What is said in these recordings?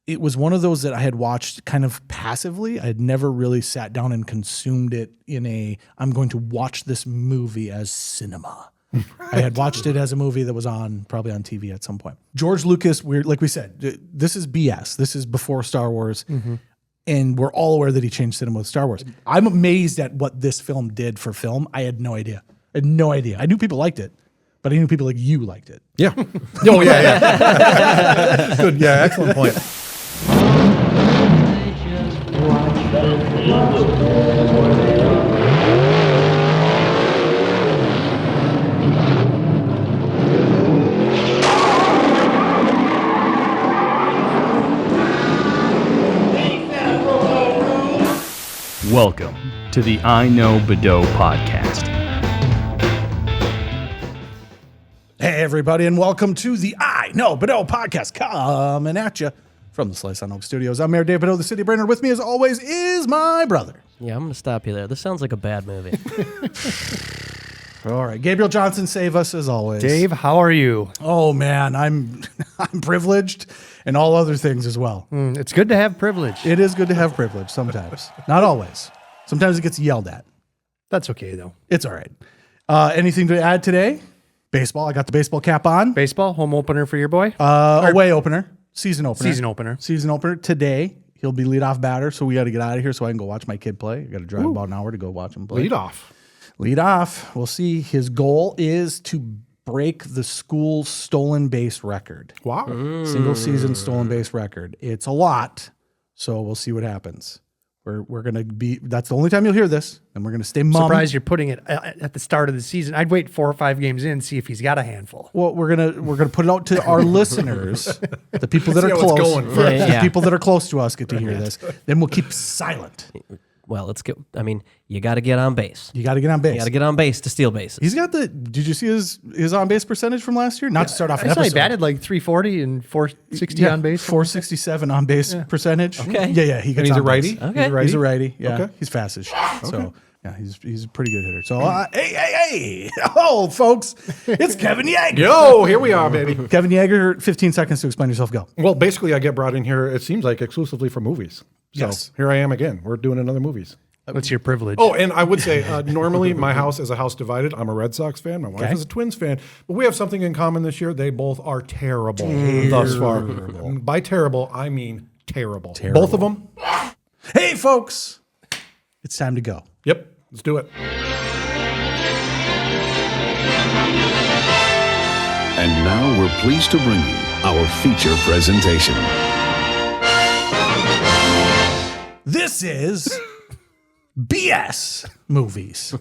it was one of those that I had watched kind of passively. I had never really sat down and consumed it I'm going to watch this movie as cinema. Right. I had watched it as a movie that was probably on TV at some point. George Lucas, like we said, this is BS. This is before Star Wars. Mm-hmm. And we're all aware that he changed cinema with Star Wars. I'm amazed at what this film did for film. I had no idea. I knew people liked it, but I knew people like you liked it. Yeah. Oh, yeah. Good. Yeah, excellent point. Welcome to the iKnowBadeaux podcast. Hey, everybody, and welcome to the iKnowBadeaux podcast, coming at you from the Slice on Oak Studios. I'm Mayor Dave Badeaux, the city brainer. With me, as always, is my brother. Yeah, I'm going to stop you there. This sounds like a bad movie. All right, Gabriel Johnson, save us as always. Dave, how are you? Oh man, I'm privileged, and all other things as well. It's good to have privilege. It is good to have privilege sometimes, not always. Sometimes it gets yelled at. That's okay though. It's all right. Anything to add today? Baseball. I got the baseball cap on. Baseball home opener for your boy. Away opener, season opener. Season opener today. He'll be leadoff batter, so we got to get out of here so I can go watch my kid play. I got to drive about an hour to go watch him play. Lead off. We'll see. His goal is to break the school stolen base record. Wow. Single season stolen base record. It's a lot, so we'll see what happens. We're going to be, that's the only time you'll hear this, and we're going to stay mum. Surprised you're putting it at the start of the season. I'd wait 4 or 5 games in, see if he's got a handful. Well, we're gonna put it out to our listeners, the people that are close. The people that are close to us get to hear this. Then we'll keep silent. Well, let's get. I mean, you got to get on base. You got to get on base. You got to get on base to steal bases. He's got the. Did you see his on base percentage from last year? Not to start off an I saw episode. he batted like 340 and 460 on base. 467 on base percentage. Okay. Yeah. He gets he's on a righty. base. Okay. He's a righty. Yeah. Okay. He's fast as shit. Okay. So yeah, he's a pretty good hitter. So hey, oh folks, it's Kevin Yeager. Yo, here we are, baby. Kevin Yeager, 15 seconds to explain yourself. Go. Well, basically, I get brought in here, it seems like, exclusively for movies. So Yes. here I am again. We're doing another movies. What's your privilege? Oh, and I would say, normally my house is a house divided. I'm a Red Sox fan. My wife is a Twins fan. But we have something in common this year. They both are terrible thus far. By terrible, I mean terrible. Both of them. Hey folks, it's time to go. Yep. Let's do it. And now we're pleased to bring you our feature presentation. This is BS movies.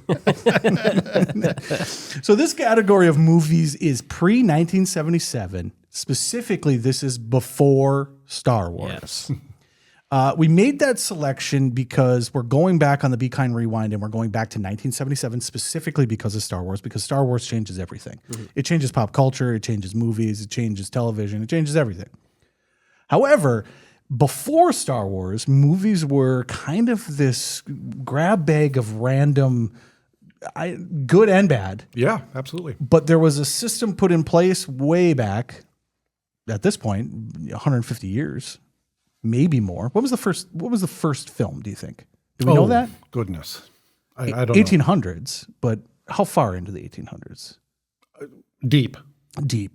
So this category of movies is pre-1977. Specifically, this is before Star Wars. Yes. We made that selection because we're going back on the Be Kind Rewind, and we're going back to 1977 specifically because of Star Wars, because Star Wars changes everything. Mm-hmm. It changes pop culture, it changes movies, it changes television, it changes everything. However, before Star Wars, movies were kind of this grab bag of random, good and bad. Yeah, absolutely. But there was a system put in place way back, at this point, 150 years, maybe more. What was the first film, do you think? Do we know that? Goodness. I don't know. 1800s, but how far into the 1800s? Deep,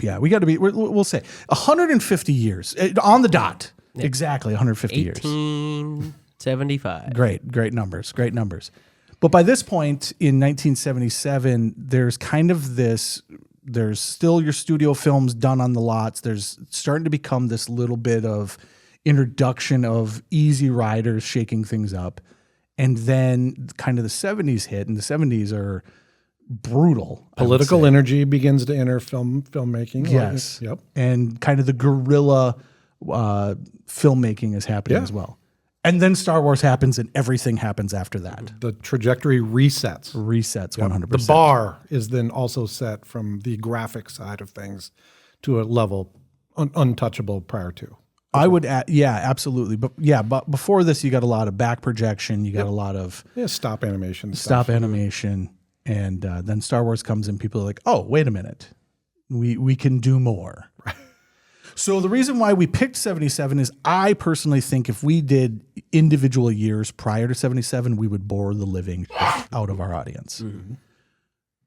yeah. We'll say 150 years, on the dot. Yeah. Exactly, 150 years. 1875. Great numbers. But by this point in 1977, there's kind of this, there's still your studio films done on the lots. There's starting to become this little bit of introduction of easy riders shaking things up. And then kind of the 70s hit, and the 70s are brutal. Political energy begins to enter filmmaking. Yes. Yep. And kind of the guerrilla filmmaking is happening as well. And then Star Wars happens, and everything happens after that. The trajectory resets. 100%. The bar is then also set from the graphic side of things to a level untouchable prior to. I would add, absolutely. But before this, you got a lot of back projection. You got a lot of stop animation. And then Star Wars comes in. People are like, oh, wait a minute. We can do more. So the reason why we picked 77 is I personally think if we did individual years prior to 77, we would bore the living out of our audience.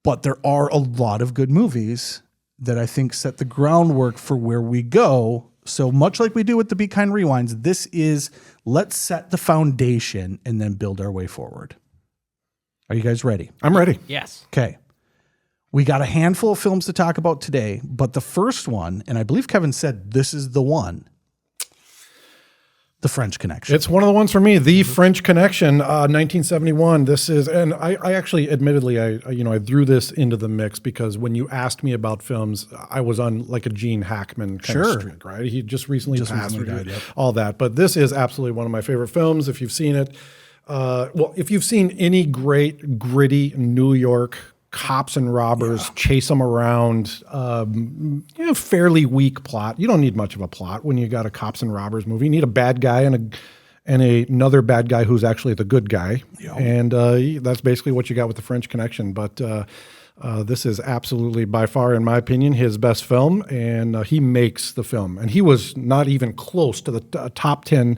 But there are a lot of good movies that I think set the groundwork for where we go. So much like we do with the Be Kind Rewinds, this is let's set the foundation and then build our way forward. Are you guys ready? I'm ready. Yes. Okay. We got a handful of films to talk about today, but the first one, and I believe Kevin said this is the one, The French Connection. It's one of the ones for me, The French Connection, 1971. This is, and I actually, admittedly, I threw this into the mix because when you asked me about films, I was on like a Gene Hackman kind of streak, right? He just recently passed, died, all that. But this is absolutely one of my favorite films. If you've seen it, if you've seen any great, gritty New York cops and robbers chase them around, fairly weak plot. You don't need much of a plot when you got a cops and robbers movie. You need a bad guy and another bad guy who's actually the good guy. Yeah. And that's basically what you got with The French Connection. But this is absolutely, by far, in my opinion, his best film. And he makes the film. And he was not even close to the top 10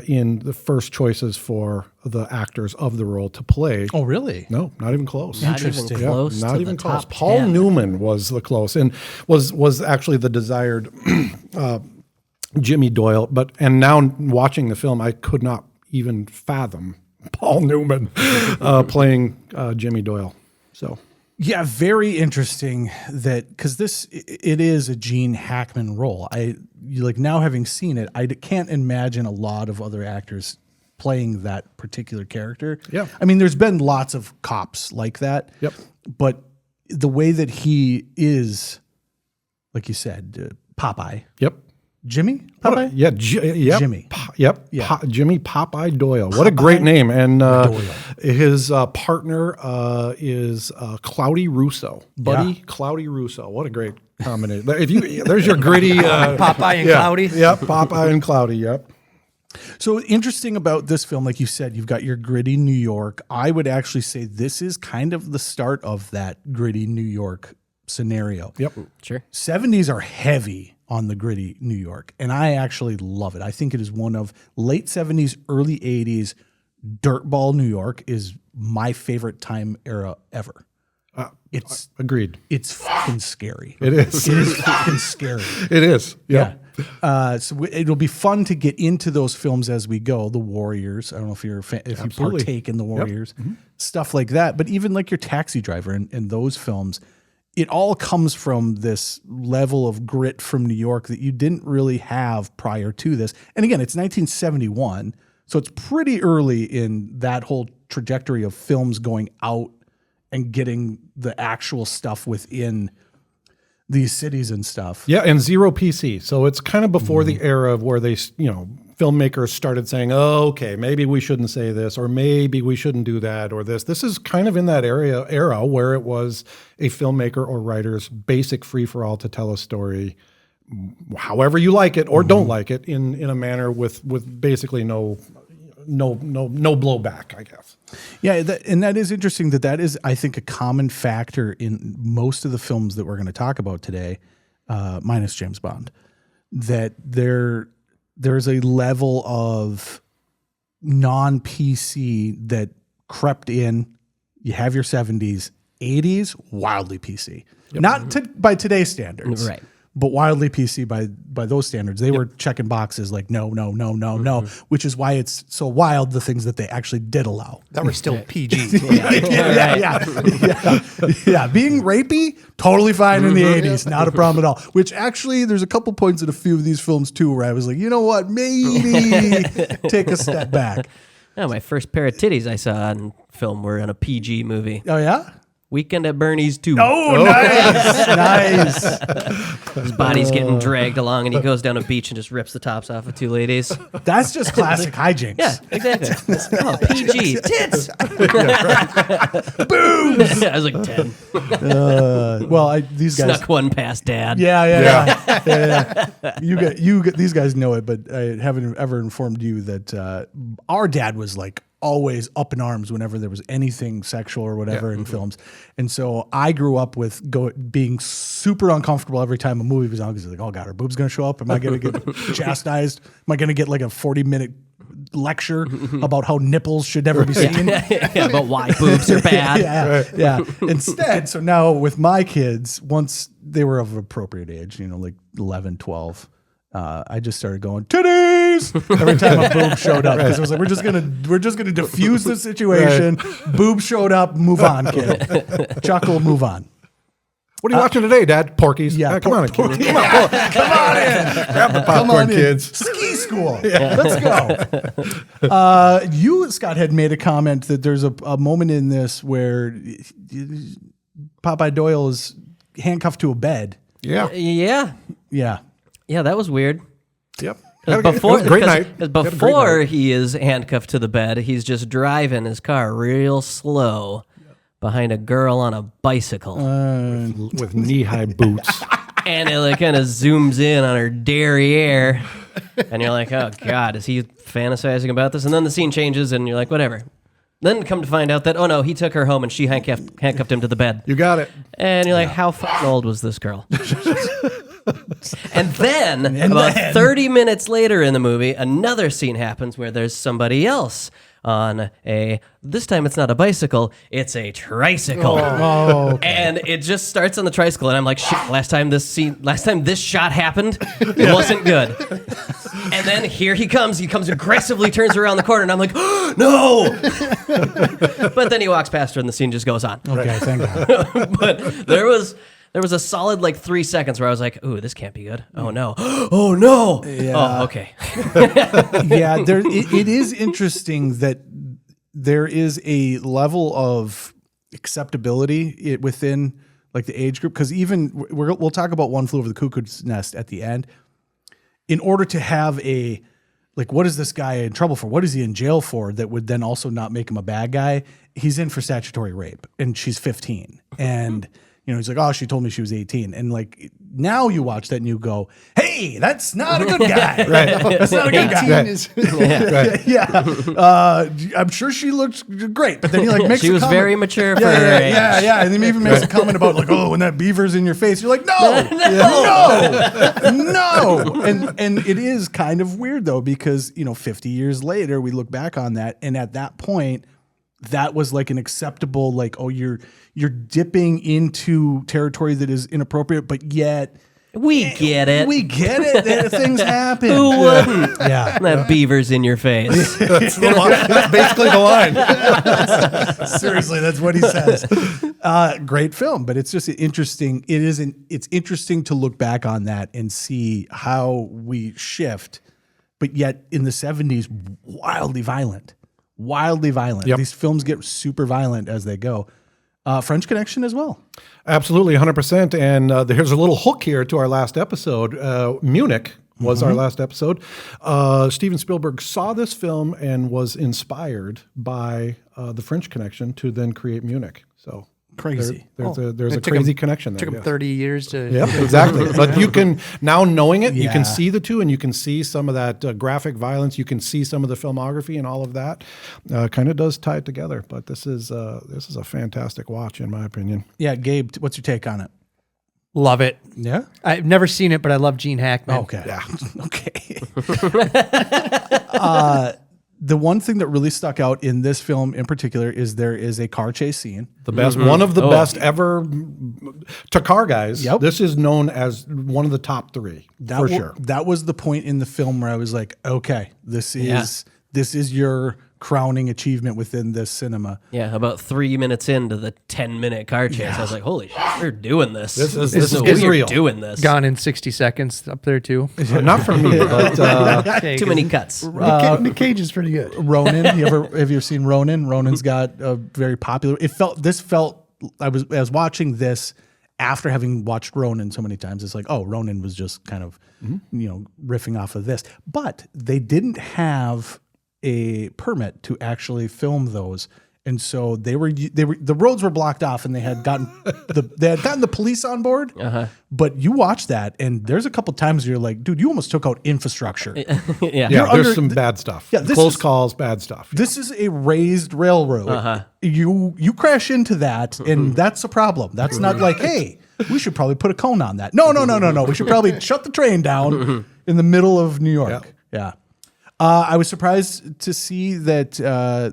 in the first choices for the actors of the role to play. Oh, really? No, not even close. Not even close. Not to even the close. top Paul 10. Newman was the close, and was actually the desired Jimmy Doyle. And now watching the film, I could not even fathom Paul Newman playing Jimmy Doyle. So. Yeah, very interesting that because it is a Gene Hackman role. Now having seen it, I can't imagine a lot of other actors playing that particular character. Yeah, I mean, there's been lots of cops like that. Yep, but the way that he is, like you said, Popeye. Yep. Jimmy Popeye? Jimmy. Jimmy Popeye Doyle. What a great name. And his partner is Cloudy Russo. Buddy Cloudy Russo. What a great combination. There's your gritty Popeye and Cloudy. Yep, Popeye and Cloudy, yep. So interesting about this film, like you said, you've got your gritty New York. I would actually say this is kind of the start of that gritty New York scenario. Yep. Sure. 70s are heavy on the gritty New York, and I actually love it. I think it is one of late 70s, early 80s, dirtball New York is my favorite time era ever. It's agreed. It's fucking scary. It is. It is fucking scary. It is. Yep. Yeah. So it'll be fun to get into those films as we go. The Warriors. I don't know if you're a fan, if you partake in the Warriors, stuff like that. But even like your Taxi Driver and those films, it all comes from this level of grit from New York that you didn't really have prior to this. And again, it's 1971, so it's pretty early in that whole trajectory of films going out and getting the actual stuff within these cities and stuff. Yeah, and zero PC. So it's kind of before the era of where they, filmmakers started saying, oh, okay, maybe we shouldn't say this, or maybe we shouldn't do that, or this. This is kind of in that era where it was a filmmaker or writer's basic free-for-all to tell a story however you like it or don't like it in a manner with basically no blowback, I guess. Yeah, and that is interesting that is, I think, a common factor in most of the films that we're going to talk about today, minus James Bond, that there's a level of non-PC that crept in. You have your 70s, 80s, wildly PC. Yep. Not by today's standards. Right. But wildly PC by those standards. They were checking boxes like no, which is why it's so wild, the things that they actually did allow. That were still PG. Yeah. Being rapey, totally fine in the 80s. Not a problem at all. Which actually, there's a couple points in a few of these films too where I was like, you know what, maybe take a step back. Oh, my first pair of titties I saw on film were in a PG movie. Oh, yeah? Weekend at Bernie's 2. Oh, nice. His body's getting dragged along, and he goes down a beach and just rips the tops off of two ladies. That's just classic hijinks. Yeah, exactly. Oh, PG. Tits. Boom. I was like 10. These guys snuck one past Dad. Yeah. You these guys know it, but I haven't ever informed you that our dad was like always up in arms whenever there was anything sexual or whatever in films. And so I grew up with being super uncomfortable every time a movie was on because like, oh God, are boobs going to show up? Am I going to get chastised? Am I going to get like a 40-minute lecture about how nipples should never be seen? Yeah, but why boobs are bad. Yeah. Instead, so now with my kids, once they were of appropriate age, like 11, 12, I just started going titties every time a boob showed up because it was like we're just gonna diffuse the situation. Boob showed up, move on, kid. Chuckle, move on. What are you watching today, Dad? Porkies. Yeah, come on, kids. Come on in. Grab the popcorn, kids. Ski school. Let's go. You, Scott, had made a comment that there's a moment in this where Popeye Doyle is handcuffed to a bed. Yeah. Yeah. Yeah, that was weird. Yep. Before, great night. Before he is handcuffed to the bed, he's just driving his car real slow behind a girl on a bicycle. With knee-high boots. And it like kind of zooms in on her derriere. And you're like, oh God, is he fantasizing about this? And then the scene changes and you're like, whatever. Then come to find out that, oh no, he took her home and she handcuffed him to the bed. You got it. And you're like, how fucking old was this girl? And then, about 30 minutes later in the movie, another scene happens where there's somebody else on this time it's not a bicycle, it's a tricycle. Oh, okay. And it just starts on the tricycle, and I'm like, shit, last time this shot happened, it wasn't good. And then here he comes aggressively, turns around the corner, and I'm like, oh, no! But then he walks past her, and the scene just goes on. Okay, thank God. But there was a solid 3 seconds where I was like, ooh, this can't be good. Oh no. Oh no. Yeah. Oh, okay. Yeah, it is interesting that there is a level of acceptability within the age group. Because even we'll talk about One Flew Over the Cuckoo's Nest at the end. In order to have what is this guy in trouble for? What is he in jail for that would then also not make him a bad guy? He's in for statutory rape and she's 15. And he's like, oh, she told me she was 18. And now you watch that and you go, hey, that's not a good guy. Right. That's not a good guy. Yeah. I'm sure she looked great. But then he makes she a was comment. very mature for her age. Yeah. And then he even makes a comment about oh, when that beaver's in your face, you're like, no. And it is kind of weird though, because 50 years later, we look back on that. And at that point, that was an acceptable, oh, you're dipping into territory that is inappropriate, but yet we get it. We get it. That things happen. Who wouldn't? Yeah. That beaver's in your face. That's basically the line. Seriously, that's what he says. Great film, but it's just interesting. It's interesting to look back on that and see how we shift, but yet in the 70s, wildly violent. Yep. These films get super violent as they go. French Connection as well. Absolutely, 100%. And there's a little hook here to our last episode. Munich was our last episode. Steven Spielberg saw this film and was inspired by the French Connection to then create Munich. So crazy. There's a crazy connection there. Took him 30 years to. Yep, exactly. But you can, now knowing it, you Yeah. can see the two and you can see some of that graphic violence. You can see some of the filmography and all of that. Kind of does tie it together. But this is a fantastic watch, in my opinion. Yeah, Gabe, what's your take on it? Love it. Yeah. I've never seen it, but I love Gene Hackman. Okay. Yeah. Okay. The one thing that really stuck out in this film in particular is there is a car chase scene. The best, one of the best ever to car guys. Yep. This is known as one of the top three for sure. That was the point in the film where I was like, okay, this is your crowning achievement within this cinema. Yeah, about 3 minutes into the 10-minute car chase, I was like, "Holy shit, we're doing this! This is we're real. doing this." Gone in 60 seconds up there too. Not for me, but Too many cuts. Nick Cage is pretty good. Ronin, have you ever seen Ronin? Ronan's got a very popular. I was watching this after having watched Ronin so many times. It's like, oh, Ronin was just kind of riffing off of this, but they didn't have a permit to actually film those. And so they were the roads were blocked off, and they had gotten the police on board. But you watch that, and there's a couple times you're like, dude, you almost took out infrastructure. Yeah. Yeah, there's some bad stuff. Yeah, Close calls, bad stuff. This is a raised railroad. You crash into that, and that's a problem. That's not like, hey, we should probably put a cone on that. No. We should probably shut the train down in the middle of New York. Yeah. I was surprised to see that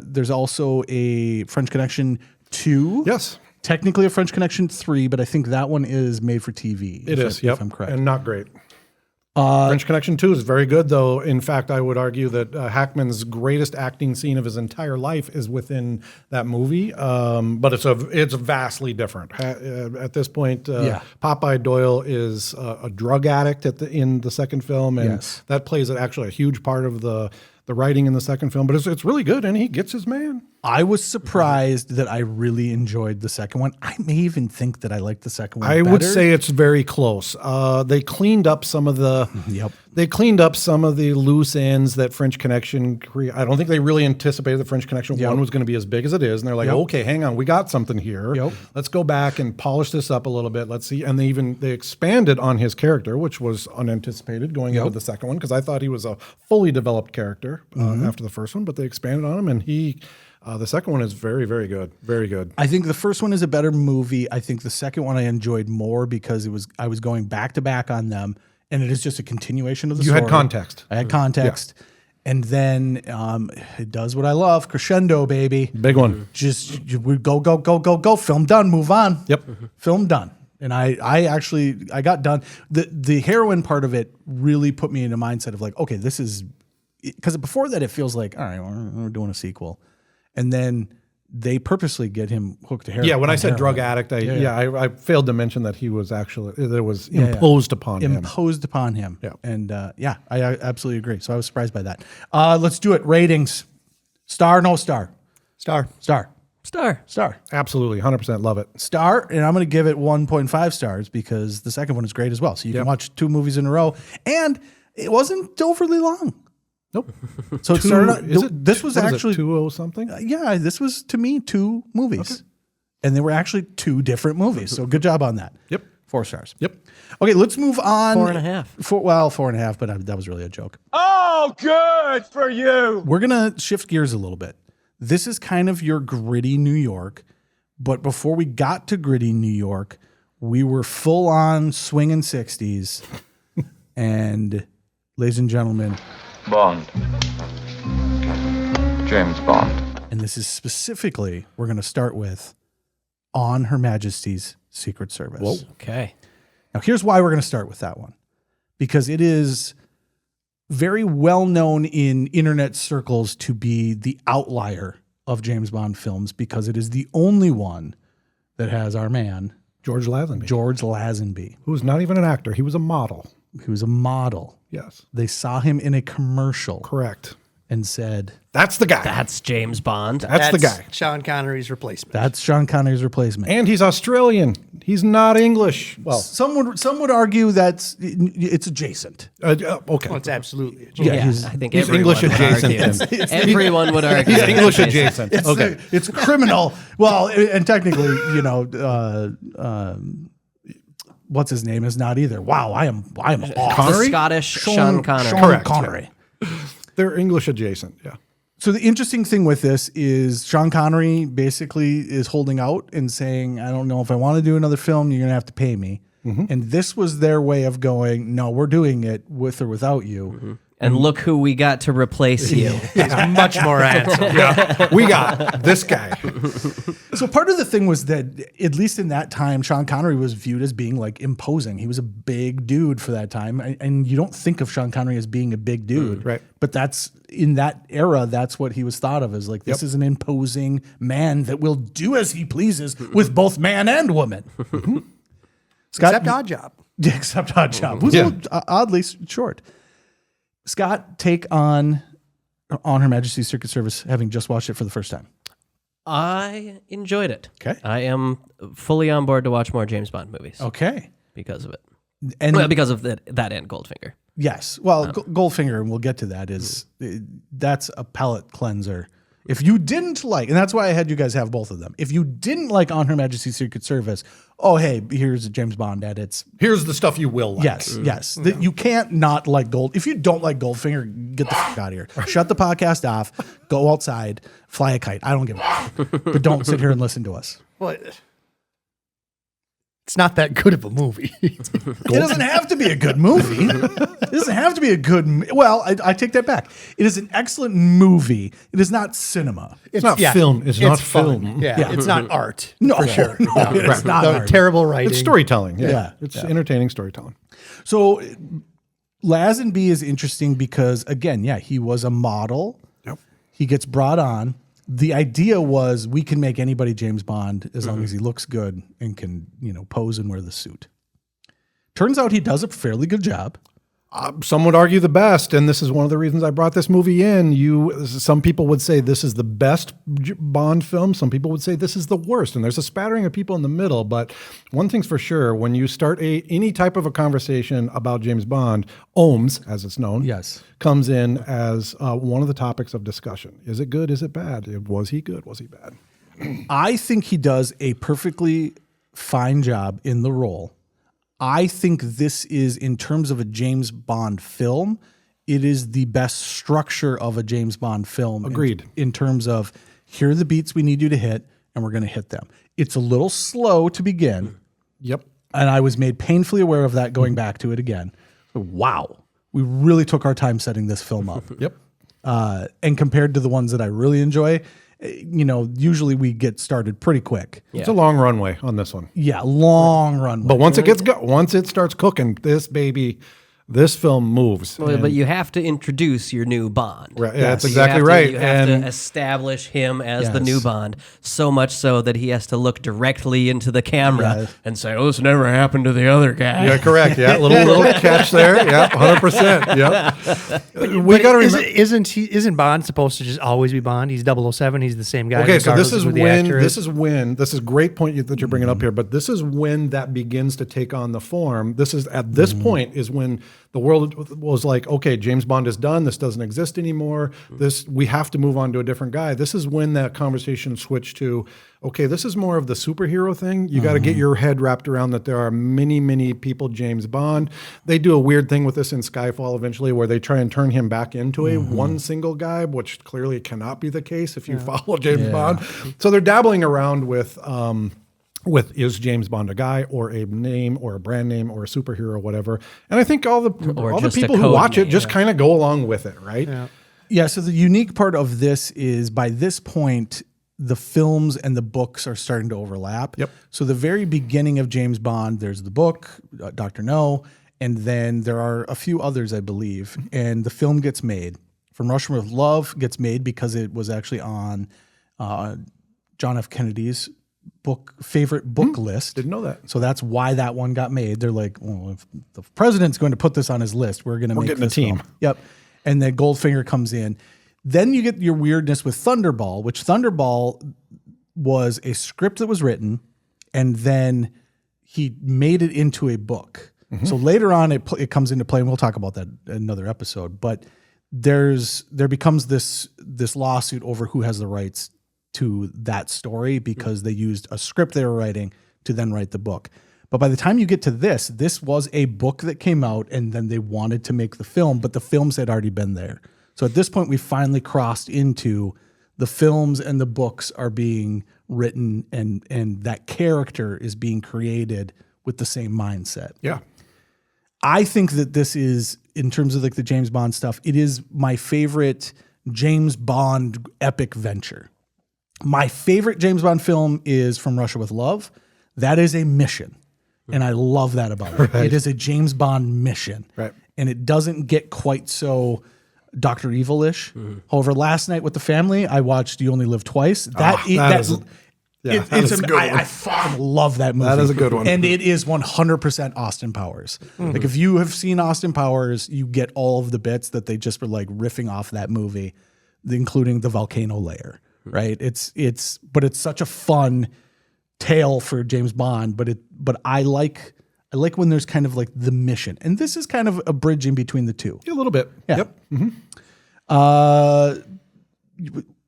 there's also a French Connection 2. Yes. Technically a French Connection 3, but I think that one is made for TV. It is, if I'm correct. and not great. French Connection 2 is very good, though. In fact, I would argue that Hackman's greatest acting scene of his entire life is within that movie, but it's vastly different. At this point, Popeye Doyle is a drug addict in the second film, and that plays actually a huge part of the writing in the second film. But it's really good, and he gets his man. I was surprised that I really enjoyed the second one. I may even think that I liked the second one I better. would say it's very close. They cleaned up some of the loose ends that French Connection created. I don't think they really anticipated the French Connection 1 was going to be as big as it is. And they're like, okay, hang on, we got something here. Let's go back and polish this up a little bit. Let's see. And they expanded on his character, which was unanticipated going into the second one, because I thought he was a fully developed character after the first one, but they expanded on him, and the second one is very, very good. Very good. I think the first one is a better movie. I think the second one I enjoyed more because I was going back to back on them, and it is just a continuation of the story. You had context. I had context. Yeah. And then it does what I love, crescendo, baby. Big one. Just we go. Film done, move on. Yep. Film done. And I got done. The heroin part of it really put me in a mindset of like, okay, this is, because before that it feels like, all right, we're doing a sequel. And then they purposely get him hooked to heroin. Yeah, when I said drug addict, I failed to mention that he was actually, that it was imposed upon him. Imposed upon him. Yeah. And I absolutely agree. So I was surprised by that. Let's do it. Ratings. Star, no star? Star. Absolutely, 100% love it. Star, and I'm going to give it 1.5 stars because the second one is great as well. So you can watch 2 movies in a row. And it wasn't overly long. Nope. So it started out, this was actually 2 something? Yeah, this was to me 2 movies. Okay. And they were actually 2 different movies. So good job on that. Yep. 4 stars. Yep. Okay, let's move on. 4.5. 4.5, but that was really a joke. Oh, good for you. We're going to shift gears a little bit. This is kind of your gritty New York. But before we got to gritty New York, we were full on swinging 60s. And ladies and gentlemen, Bond. James Bond. And this is specifically, we're going to start with On Her Majesty's Secret Service. Whoa. Okay. Now, here's why we're going to start with that one. Because it is very well known in internet circles to be the outlier of James Bond films because it is the only one that has our man, George Lazenby. Who's not even an actor. He was a model. He was a model. Yes. They saw him in a commercial. Correct. And said, that's the guy. That's James Bond. That's the guy. Sean Connery's replacement. That's Sean Connery's replacement. And he's Australian. He's not English. Well, some would argue that it's adjacent. Okay. Well, it's absolutely adjacent. Yeah, I think he's English adjacent. Everyone would argue. He's English adjacent. It's criminal. Well, and technically, what's his name is not either. Wow, I am off. Connery? The Scottish Sean Connery. Sean Connery. They're English adjacent, yeah. So the interesting thing with this is Sean Connery basically is holding out and saying, I don't know if I want to do another film, you're going to have to pay me. Mm-hmm. And this was their way of going, no, we're doing it with or without you. Mm-hmm. And look who we got to replace you. He's much more handsome. Yeah, we got this guy. So part of the thing was that, at least in that time, Sean Connery was viewed as being like imposing. He was a big dude for that time. And you don't think of Sean Connery as being a big dude. Right. But that's, in that era, that's what he was thought of as like, this is an imposing man that will do as he pleases with both man and woman. Scott, except Odd Job. Except Odd Job. Who's a little, oddly short. Scott, take on Her Majesty's Secret Service, having just watched it for the first time. I enjoyed it. Okay. I am fully on board to watch more James Bond movies. Okay. Because of it. And because of that and Goldfinger. Yes. Well, Goldfinger, and we'll get to that, that's a palate cleanser If you didn't like, and that's why I had you guys have both of them. If you didn't like On Her Majesty's Secret Service, oh, hey, here's a James Bond edit. Here's the stuff you will like. Yes. You can't not like Gold. If you don't like Goldfinger, get the fuck out of here. Shut the podcast off. Go outside. Fly a kite. I don't give a fuck. But don't sit here and listen to us. Well, it's not that good of a movie. It doesn't have to be a good movie. It doesn't have to be a good. Well, I take that back. It is an excellent movie. It is not cinema. It's not film. It's not fun. film. Yeah, it's not art. No, for sure. no, it's not art. Terrible writing. It's storytelling. Yeah. It's entertaining storytelling. So Lazenby is interesting because, again, he was a model. Yep. He gets brought on. The idea was we can make anybody James Bond as long as he looks good and can, pose and wear the suit. Turns out he does a fairly good job. Some would argue the best, and this is one of the reasons I brought this movie in. Some people would say this is the best Bond film. Some people would say this is the worst, and there's a spattering of people in the middle. But one thing's for sure, when you start any type of a conversation about James Bond, OHMSS, as it's known, comes in as one of the topics of discussion. Is it good? Is it bad? Was he good? Was he bad? I think he does a perfectly fine job in the role. I think this is, in terms of a James Bond film, it is the best structure of a James Bond film. Agreed. In terms of, here are the beats we need you to hit, and we're going to hit them. It's a little slow to begin. Yep. And I was made painfully aware of that going back to it again. Wow. We really took our time setting this film up. Yep. And compared to the ones that I really enjoy, usually we get started pretty quick. It's a long runway on this one. Yeah, long runway. But once it starts cooking, this film moves. Well, but you have to introduce your new Bond. Right, that's exactly right. You have to establish him as the new Bond, so much so that he has to look directly into the camera and say, "Oh, this never happened to the other guy." Yeah, correct. Yeah, little catch there. Yeah, 100%. Yeah. We got to remember, isn't Bond supposed to just always be Bond? He's 007. He's the same guy. Okay, so this is a great point that you're bringing up here, but this is when that begins to take on the form. This is at this point is when the world was like, okay, James Bond is done. This doesn't exist anymore. We have to move on to a different guy. This is when that conversation switched to, okay, this is more of the superhero thing. You got to get your head wrapped around that there are many, many people James Bond. They do a weird thing with this in Skyfall eventually where they try and turn him back into a one single guy, which clearly cannot be the case if you follow James Bond. So they're dabbling around with is James Bond a guy or a name or a brand name or a superhero or whatever. And I think all the people who watch it just kind of go along with it, right? Yeah, so the unique part of this is by this point, the films and the books are starting to overlap. Yep. So the very beginning of James Bond, there's the book, Dr. No, and then there are a few others, I believe, and the film gets made. From Russia with Love gets made because it was actually on John F. Kennedy's favorite book list. Didn't know that. So that's why that one got made. They're like, well, if the president's going to put this on his list, we're getting a team. Film. Yep. And then Goldfinger comes in. Then you get your weirdness with Thunderball, which Thunderball was a script that was written, and then he made it into a book. So later on, it comes into play, and we'll talk about that in another episode. But there becomes this lawsuit over who has the rights to that story because they used a script they were writing to then write the book. But by the time you get to this was a book that came out and then they wanted to make the film, but the films had already been there. So at this point, we finally crossed into the films and the books are being written and that character is being created with the same mindset. Yeah. I think that this is, in terms of like the James Bond stuff, it is my favorite James Bond epic venture. My favorite James Bond film is From Russia with Love. That is a mission. And I love that about it. Right. It is a James Bond mission. Right. And it doesn't get quite so Dr. Evil-ish. However, last night with the family, I watched You Only Live Twice. I fucking love that movie. That is a good one. And it is 100% Austin Powers. Like if you have seen Austin Powers, you get all of the bits that they just were like riffing off that movie, including the volcano layer. Right. But it's such a fun tale for James Bond, but I like when there's kind of like the mission. And this is kind of a bridge in between the two. A little bit. Yeah. Yep.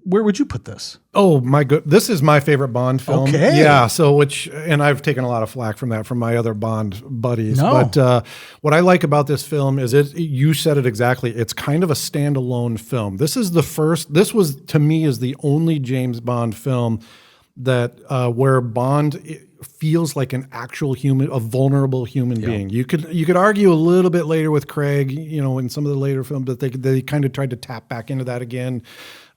Where would you put this? Oh my good! This is my favorite Bond film. Okay. Yeah. So and I've taken a lot of flack from that from my other Bond buddies. No. But what I like about this film is you said it exactly. It's kind of a standalone film. This is the first. This was to me is the only James Bond film that where Bond feels like an actual human, a vulnerable human being. You could argue a little bit later with Craig, in some of the later films, that they kind of tried to tap back into that again.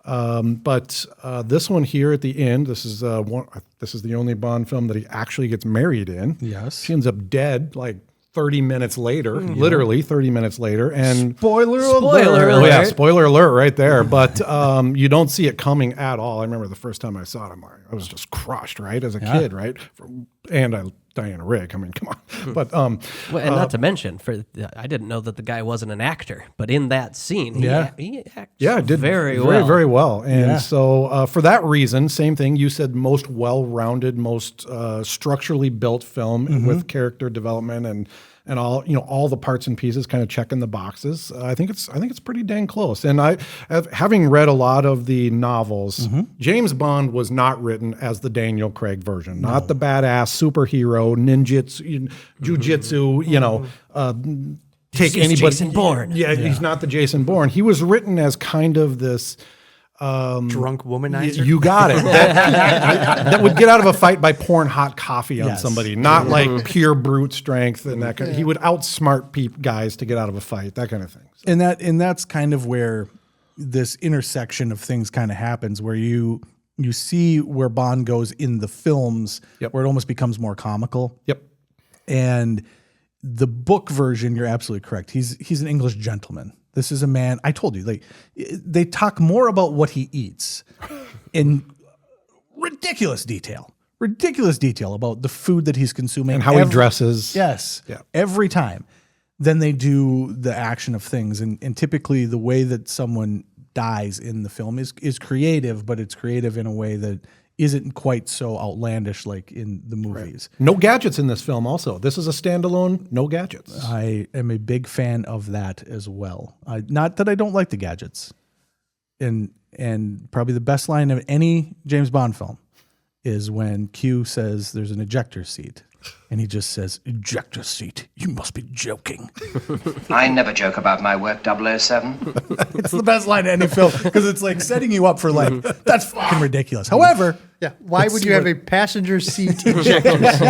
But this one here at the end, this is the only Bond film that he actually gets married in. Yes. She ends up dead like 30 minutes later, literally 30 minutes later. And Spoiler alert. oh yeah, spoiler alert right there. But you don't see it coming at all. I remember the first time I saw it, I was just crushed, right, as a kid, right? And Diana Rigg. I mean, come on. But and not to mention, I didn't know that the guy wasn't an actor, but in that scene, he acts did very well. Very well. And so for that reason, same thing. You said most well-rounded, most structurally built film with character development and all all the parts and pieces kind of checking the boxes. I think it's pretty dang close. And having read a lot of the novels, James Bond was not written as the Daniel Craig version, not the badass superhero ninjutsu, jujitsu. Take anybody. Jason Bourne. Yeah, he's not the Jason Bourne. He was written as kind of this. Drunk womanizer. You got it. That would get out of a fight by pouring hot coffee on somebody, not like pure brute strength and that kind of. He would outsmart guys to get out of a fight, that kind of thing. So. And that's kind of where this intersection of things kind of happens, where you see where Bond goes in the films, where it almost becomes more comical. Yep. And the book version, you're absolutely correct. He's an English gentleman. This is a man, I told you, they talk more about what he eats in ridiculous detail about the food that he's consuming. And how he dresses. Yes. Yeah. Every time. Then they do the action of things. And typically the way that someone dies in the film is creative, but it's creative in a way that isn't quite so outlandish like in the movies. Right. No gadgets in this film also. This is a standalone, no gadgets. I am a big fan of that as well. Not that I don't like the gadgets. And probably the best line of any James Bond film is when Q says there's an ejector seat. And he just says, ejector seat, you must be joking. I never joke about my work, 007. It's the best line in any film because it's like setting you up for that's fucking ridiculous. However, why would you have a passenger seat ejector seat?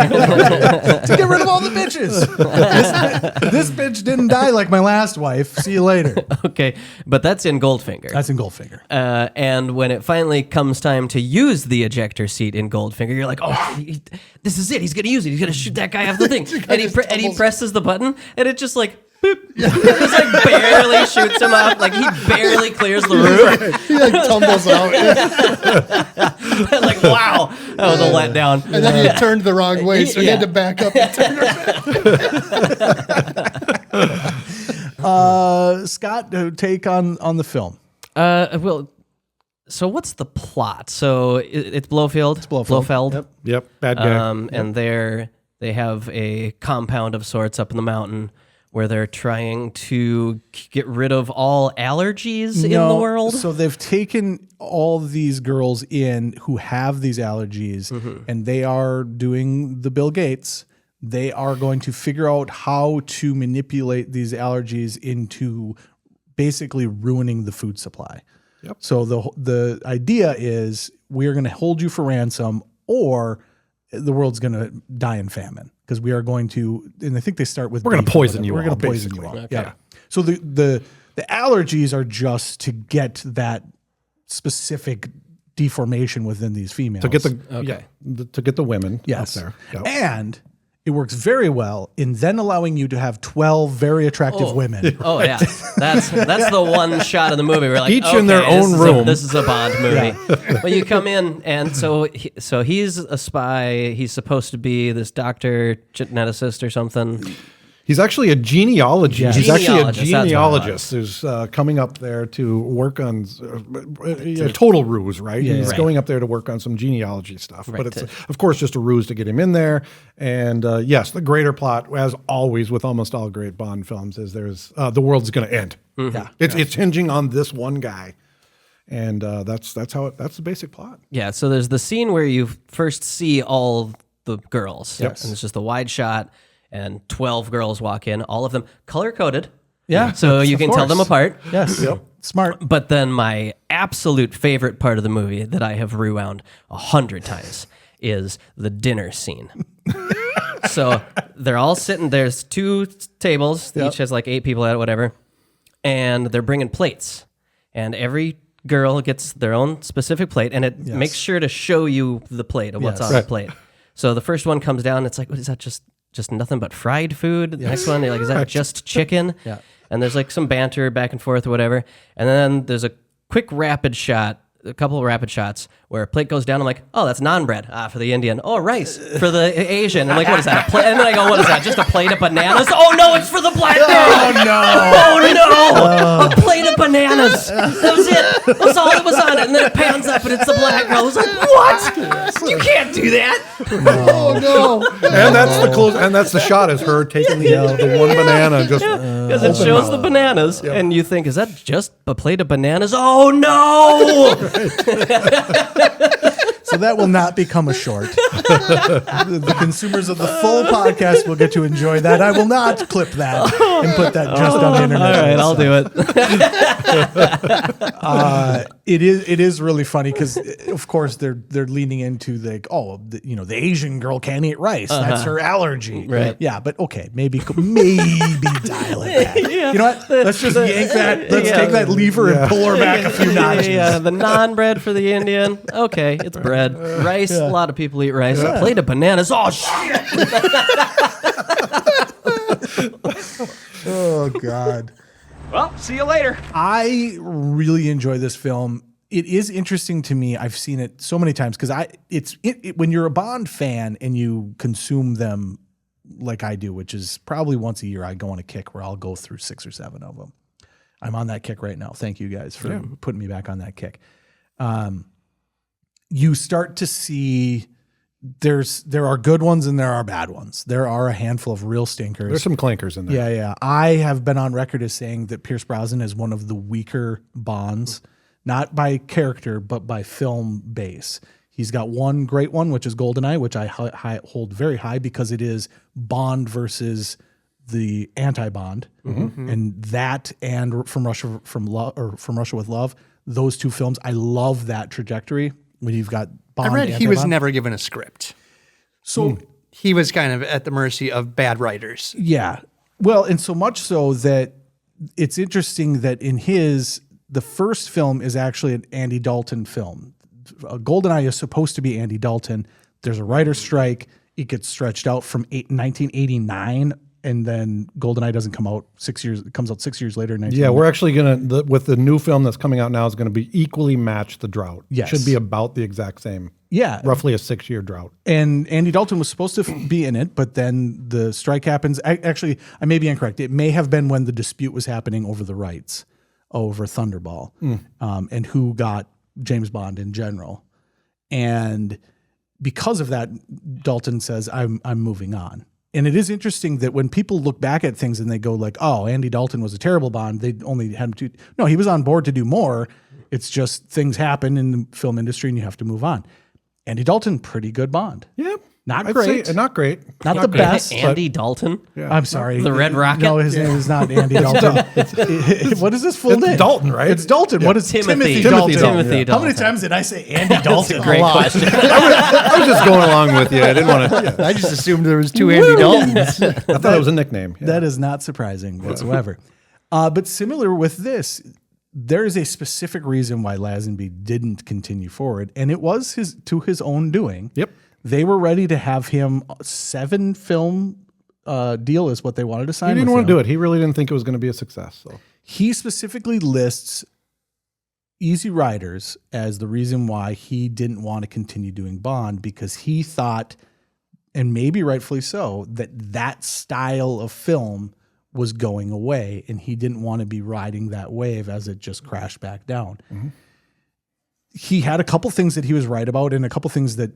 to get rid of all the bitches. This bitch didn't die like my last wife. See you later. Okay, but that's in Goldfinger. That's in Goldfinger. And when it finally comes time to use the ejector seat in Goldfinger, you're like, this is it. He's going to use it. He's going to shoot that guy off the thing. and he presses the button, and it just like, boop. It just like barely shoots him off. Like he barely clears the roof. He like tumbles out. Like, wow, that was a letdown. And then he turned the wrong way, so he had to back up and turn around. Scott, take on the film. Well, so what's the plot? So it's Blofeld. It's Blofeld. Yep. Bad guy. And they have a compound of sorts up in the mountain where they're trying to get rid of all allergies in the world. So they've taken all these girls in who have these allergies, and they are doing the Bill Gates. They are going to figure out how to manipulate these allergies into basically ruining the food supply. Yep. So the idea is we're going to hold you for ransom, or the world's going to die in famine because we are going to. And I think they start with we're going to poison you. We're going to poison you all. Okay. Yeah. So the allergies are just to get that specific deformation within these females to get to get the women. Yes. Up there. Yep. And it works very well in then allowing you to have 12 very attractive women. Oh yeah, that's the one shot of the movie where like each in their own room. This is a Bond movie. But you come in, and so he's a spy. He's supposed to be this doctor, geneticist or something. He's actually a genealogist. He's actually a genealogist who's coming up there to work on a total ruse, right? He's going up there to work on some genealogy stuff. Right, but it's, of course, just a ruse to get him in there. And yes, the greater plot, as always with almost all great Bond films, is there's the world's going to end. Yeah. It's hinging on this one guy. And that's the basic plot. Yeah, so there's the scene where you first see all the girls. Yes. And it's just the wide shot, and 12 girls walk in, all of them color-coded. Yeah. So you can tell them apart. Yes. Yep. Smart. But then my absolute favorite part of the movie that I have rewound 100 times is the dinner scene. So they're all sitting, there's 2 tables, each has like 8 people at it, whatever, and they're bringing plates. And every girl gets their own specific plate, and it makes sure to show you the plate of what's on the plate. So the first one comes down, it's like, what is that, just nothing but fried food? The next one, you're like, is that just chicken? Yeah. And there's like some banter back and forth or whatever. And then there's a quick rapid shot, a couple of rapid shots where a plate goes down. I'm like, oh, that's naan bread. For the Indian. Oh, rice for the Asian. I'm like, what is that? A plate? And then I go, what is that? Just a plate of bananas? Oh, no, it's for the black girl. Oh, no. A plate of bananas. That was it. That's all that was on it. And then it pans up and it's the black girl. I was like, what? You can't do that. Oh no! And that's the close. And that's the shot is her taking the one banana just because it shows the bananas, and you think, is that just a plate of bananas? Oh no! So that will not become a short. The consumers of the full podcast will get to enjoy that. I will not clip that and put that just on the internet. All right, I'll do it. It is really funny because, of course, they're leaning into the Asian girl can't eat rice. That's her allergy. Right. Yeah, but okay, maybe dial it back. You know what? Let's just yank that. Let's take that lever and pull her back a few notches. Yeah, the naan bread for the Indian. Okay, it's bread. Rice. A lot of people eat rice. A plate of bananas. Oh shit! Oh God. Well, see you later. I really enjoy this film. It is interesting to me. I've seen it so many times because when you're a Bond fan and you consume them like I do, which is probably once a year, I go on a kick where I'll go through 6 or 7 of them. I'm on that kick right now. Thank you guys for putting me back on that kick. You start to see there are good ones and there are bad ones. There are a handful of real stinkers. There's some clankers in there. Yeah. I have been on record as saying that Pierce Brosnan is one of the weaker Bonds, not by character, but by film base. He's got one great one, which is GoldenEye, which I hold very high because it is Bond versus the anti-Bond. And that and From Russia with Love, those 2 films, I love that trajectory. When you've got Bond, I read he was never given a script. So he was kind of at the mercy of bad writers. Yeah. Well, and so much so that it's interesting that the first film is actually an Andy Dalton film. GoldenEye is supposed to be Andy Dalton. There's a writer's strike. It gets stretched out from 1989. And then GoldenEye doesn't come out 6 years. It comes out 6 years later. Yeah, we're actually with the new film that's coming out now is going to be equally match the drought. Yes. Should be about the exact same. Yeah. Roughly a 6-year drought. And Andy Dalton was supposed to be in it, but then the strike happens. Actually, I may be incorrect. It may have been when the dispute was happening over the rights over Thunderball and who got James Bond in general. And because of that, Dalton says, I'm moving on. And it is interesting that when people look back at things and they go like, oh, Andy Dalton was a terrible Bond. They only had him to. No, he was on board to do more. It's just things happen in the film industry and you have to move on. Andy Dalton, pretty good Bond. Yep. Not I'd great. say, not great. Not the best. Andy Dalton? Yeah. I'm sorry. The Red Rocket? No, his name is not Andy Dalton. What is his full name? Dalton, right? It's Dalton. What is Timothy Dalton? Timothy How many Dalton. times did I say Andy Dalton? Great question. I was just going along with you. I didn't want to. I just assumed there was 2 Andy Daltons. I thought it was a nickname. Yeah. That is not surprising whatsoever. But similar with this, there is a specific reason why Lazenby didn't continue forward, and it was to his own doing. Yep. They were ready to have him 7-film deal is what they wanted to sign. He didn't want to do it. He really didn't think it was going to be a success. So he specifically lists Easy Riders as the reason why he didn't want to continue doing Bond, because he thought, and maybe rightfully so, that style of film was going away and he didn't want to be riding that wave as it just crashed back down. He had a couple things that he was right about and a couple things that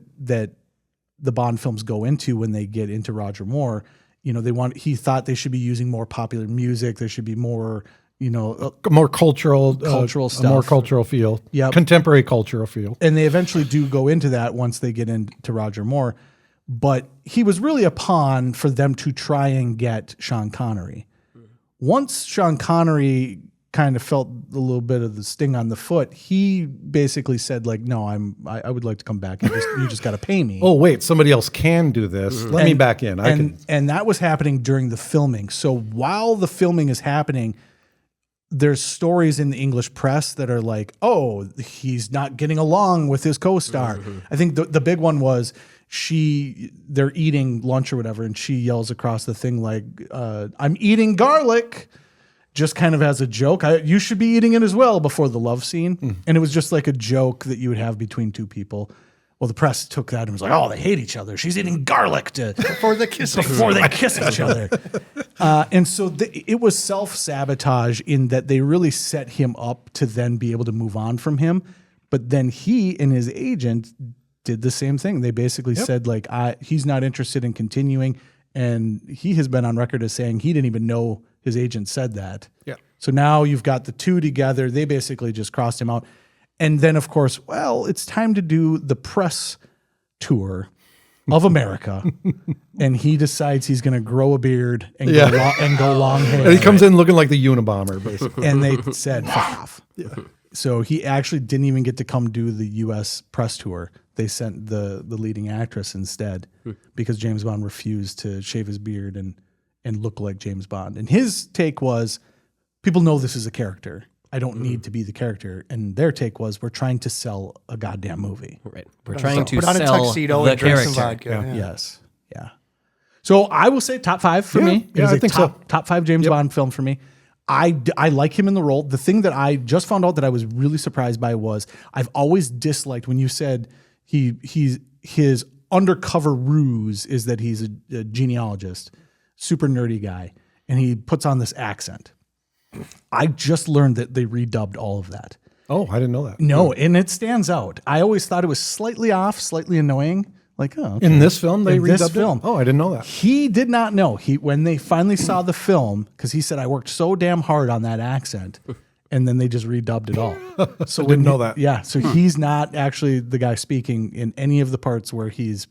the Bond films go into when they get into Roger Moore. He thought they should be using more popular music. There should be more, a more cultural stuff. a more cultural feel. Yep. Contemporary cultural feel. And they eventually do go into that once they get into Roger Moore. But he was really a pawn for them to try and get Sean Connery. Once Sean Connery kind of felt a little bit of the sting on the foot, he basically said, like, no, I would like to come back. You just got to pay me. Oh, wait, somebody else can do this. Let me back in. And that was happening during the filming. So while the filming is happening, there's stories in the English press that are like, oh, he's not getting along with his co-star. I think the big one was they're eating lunch or whatever, and she yells across the thing like, I'm eating garlic, just kind of as a joke. You should be eating it as well, before the love scene. And it was just like a joke that you would have between two people. Well, the press took that and was like, oh, they hate each other. She's eating garlic before they kiss each other. And so it was self-sabotage in that they really set him up to then be able to move on from him. But then he and his agent did the same thing. They basically said, like, he's not interested in continuing. And he has been on record as saying he didn't even know his agent said that. Yeah. So now you've got the two together. They basically just crossed him out. And then, of course, well, it's time to do the press tour of America. And he decides he's going to grow a beard and go long hair. And he comes in looking like the Unabomber, basically. And they said, fuck off. Yeah. So he actually didn't even get to come do the U.S. press tour. They sent the leading actress instead because James Bond refused to shave his beard and look like James Bond. And his take was, people know this is a character. I don't need to be the character. And their take was, we're trying to sell a goddamn movie. Right. We're trying to put on sell a tuxedo the and drink some character. vodka. Yeah. Yes. Yeah. So I will say top 5 for me. It Yeah, was I a think top 5 James Bond film for me. I like him in the role. The thing that I just found out that I was really surprised by was I've always disliked when you said his undercover ruse is that he's a genealogist, super nerdy guy, and he puts on this accent. I just learned that they redubbed all of that. Oh, I didn't know that. No, and it stands out. I always thought it was slightly off, slightly annoying. Like, oh, okay. In this film, they redubbed this film. it? Oh, I didn't know that. He did not know. When they finally saw the film, because he said, I worked so damn hard on that accent, and then they just redubbed it all. So Didn't know that. Yeah, so he's not actually the guy speaking in any of the parts where he's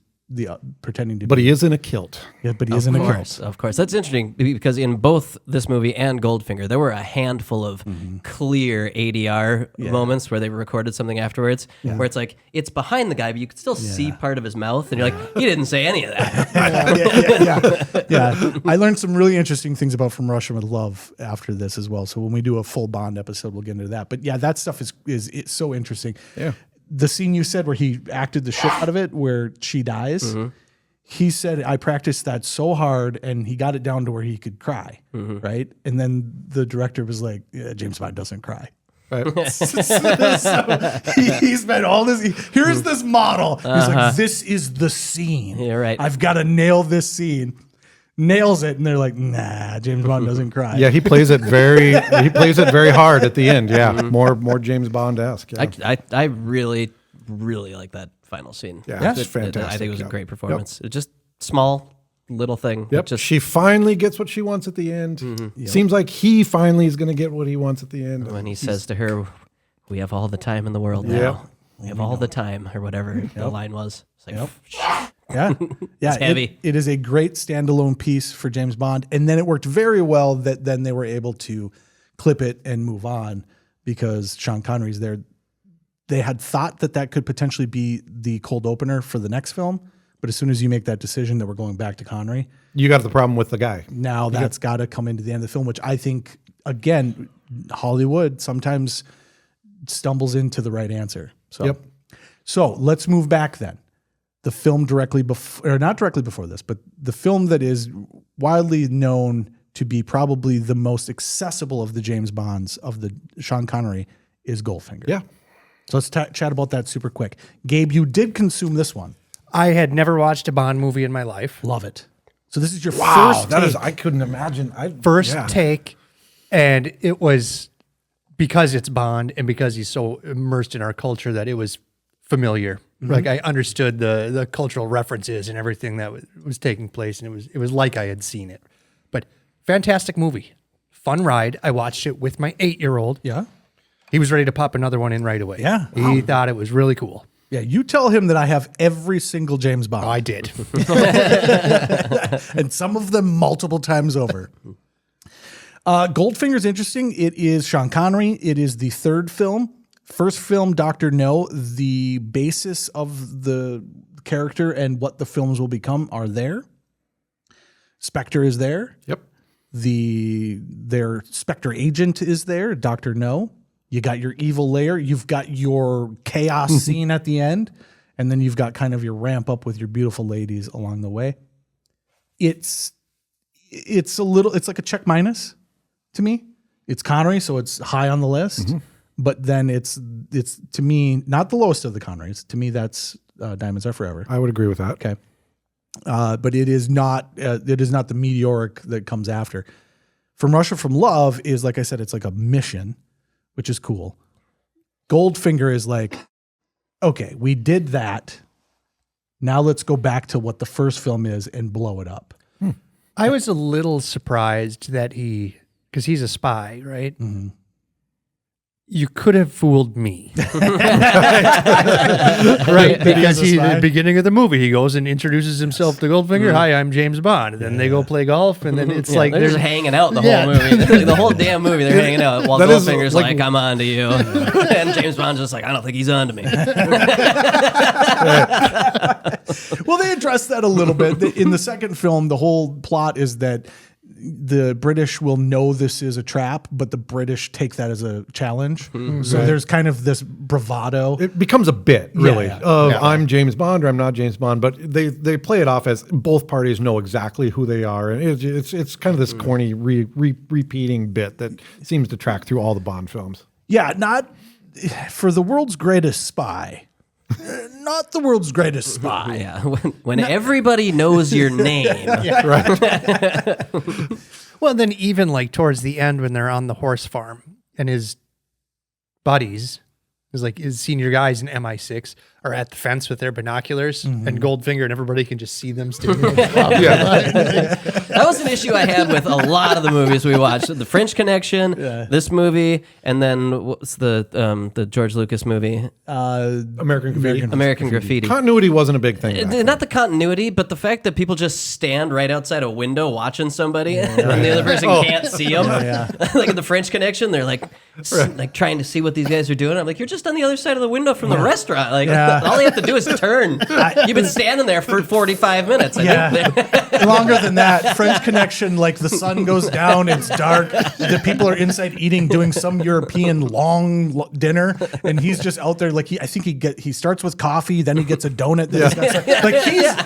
pretending to be. But he is in a kilt. Yeah, but he is in a kilt. Of course. That's interesting because in both this movie and Goldfinger, there were a handful of clear ADR moments where they recorded something afterwards where it's like, it's behind the guy, but you could still see part of his mouth. And you're like, he didn't say any of that. Yeah. I learned some really interesting things about From Russia with Love after this as well. So when we do a full Bond episode, we'll get into that. But yeah, that stuff is so interesting. Yeah. The scene you said where he acted the shit out of it, where she dies, he said, I practiced that so hard, and he got it down to where he could cry, right? And then the director was like, James Bond doesn't cry. Right. So he spent all this, here's this model. He's like, this is the scene. Yeah, right. I've got to nail this scene. Nails it, and they're like, nah, James Bond doesn't cry. Yeah, he plays it very hard at the end. Yeah, more James Bond-esque. Yeah. I really, really like that final scene. Yeah, it's fantastic. I think it was a great performance. It's just small, little thing. Yep. Just, she finally gets what she wants at the end. Seems like he finally is going to get what he wants at the end. When he says to her, we have all the time in the world now. We have all the time, or whatever the line was. It's like, Yeah. It's heavy. It is a great standalone piece for James Bond. And then it worked very well that then they were able to clip it and move on because Sean Connery's there. They had thought that could potentially be the cold opener for the next film. But as soon as you make that decision that we're going back to Connery, you got the problem with the guy. Now that's got to come into the end of the film, which I think, again, Hollywood sometimes stumbles into the right answer. So let's move back then. The film directly before, or not directly before this, but the film that is widely known to be probably the most accessible of the James Bonds of the Sean Connery is Goldfinger. Yeah. So let's chat about that super quick. Gabe, you did consume this one. I had never watched a Bond movie in my life. Love it. So this is your first take. I couldn't imagine. First take, and it was because it's Bond and because he's so immersed in our culture that it was familiar. Like I understood the cultural references and everything that was taking place, and it was like I had seen it. But fantastic movie, fun ride. I watched it with my 8-year-old. Yeah. He was ready to pop another one in right away. Yeah. He thought it was really cool. Yeah, you tell him that I have every single James Bond. Oh, I did. And some of them multiple times over. Goldfinger's interesting. It is Sean Connery. It is the third film. First film, Dr. No, the basis of the character and what the films will become are there. Spectre is there. Yep. Their Spectre agent is there, Dr. No. You got your evil layer. You've got your chaos scene at the end. And then you've got kind of your ramp up with your beautiful ladies along the way. It's like a check minus to me. It's Connery, so it's high on the list. But then it's to me not the lowest of the Connerys. To me, that's Diamonds Are Forever. I would agree with that. Okay, but it is not the meteoric that comes after. From Russia from Love is, like I said, it's like a mission, which is cool. Goldfinger is like, okay, we did that. Now let's go back to what the first film is and blow it up. I was a little surprised that because he's a spy, right? Mm-hmm. You could have fooled me. Right? Because at the beginning of the movie, he goes and introduces himself to Goldfinger. Hi, I'm James Bond. And then they go play golf, and then it's like they're just hanging out the whole movie. Like the whole damn movie, they're hanging out while Goldfinger's like, I'm on to you. And James Bond's just like, I don't think he's on to me. Well, they addressed that a little bit. In the second film, the whole plot is that the British will know this is a trap, but the British take that as a challenge. So there's kind of this bravado. It becomes a bit, really, Yeah. I'm James Bond or I'm not James Bond, but they play it off as both parties know exactly who they are. And it's kind of this corny repeating bit that seems to track through all the Bond films. Yeah, not for the world's greatest spy. Not the world's greatest spy. Yeah, when everybody knows your name. Right? Well, then even like towards the end when they're on the horse farm and his buddies, his senior guys in MI6 are at the fence with their binoculars and Goldfinger and everybody can just see them standing. That was an issue I had with a lot of the movies we watched. The French Connection, this movie, and then what's the George Lucas movie? American Graffiti. American Graffiti. Continuity wasn't a big thing back then. Not the continuity, but the fact that people just stand right outside a window watching somebody and the other person can't see them. Like in the French Connection, they're like trying to see what these guys are doing. I'm like, you're just on the other side of the window from the restaurant. Like all you have to do is turn. You've been standing there for 45 minutes. Longer than that. French Connection, like the sun goes down, it's dark. The people are inside eating, doing some European long dinner, and he's just out there. Like I think he starts with coffee, then he gets a donut. Then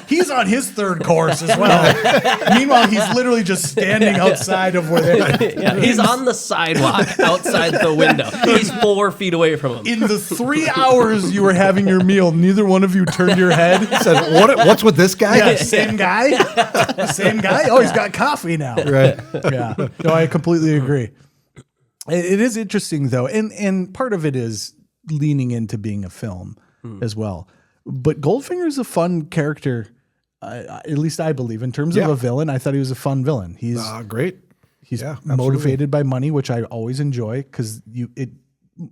he's on his third course as well. Meanwhile, he's literally just standing outside of where they're. He's on the sidewalk outside the window. He's 4 feet away from him. In the 3 hours you were having your meal, neither one of you turned your head. Said, what's with this guy? Yeah, same guy. Same guy. Oh, he's got coffee now. Right. Yeah. No, I completely agree. It is interesting though, and part of it is leaning into being a film as well. But Goldfinger is a fun character, at least I believe, in terms of a villain. I thought he was a fun villain. He's great. He's motivated by money, which I always enjoy because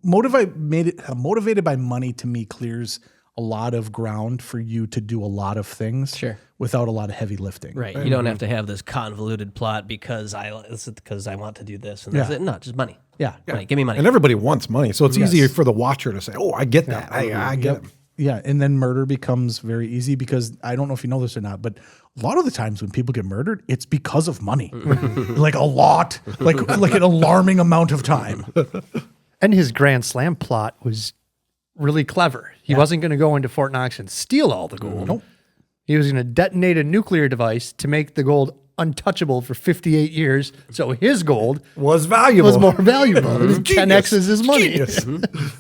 motivated by money to me clears a lot of ground for you to do a lot of things without a lot of heavy lifting. Right. You don't have to have this convoluted plot because I want to do this and that's it. No, just money. Yeah. Money. Give me money. And everybody wants money, so it's easier for the watcher to say, "Oh, I get that. I get it." Yeah, and then murder becomes very easy because I don't know if you know this or not, but a lot of the times when people get murdered, it's because of money. Like a lot, like an alarming amount of time. And his Grand Slam plot was really clever. He wasn't going to go into Fort Knox and steal all the gold. Nope. He was going to detonate a nuclear device to make the gold untouchable for 58 years. So his gold was valuable. Was more valuable. 10x's his money.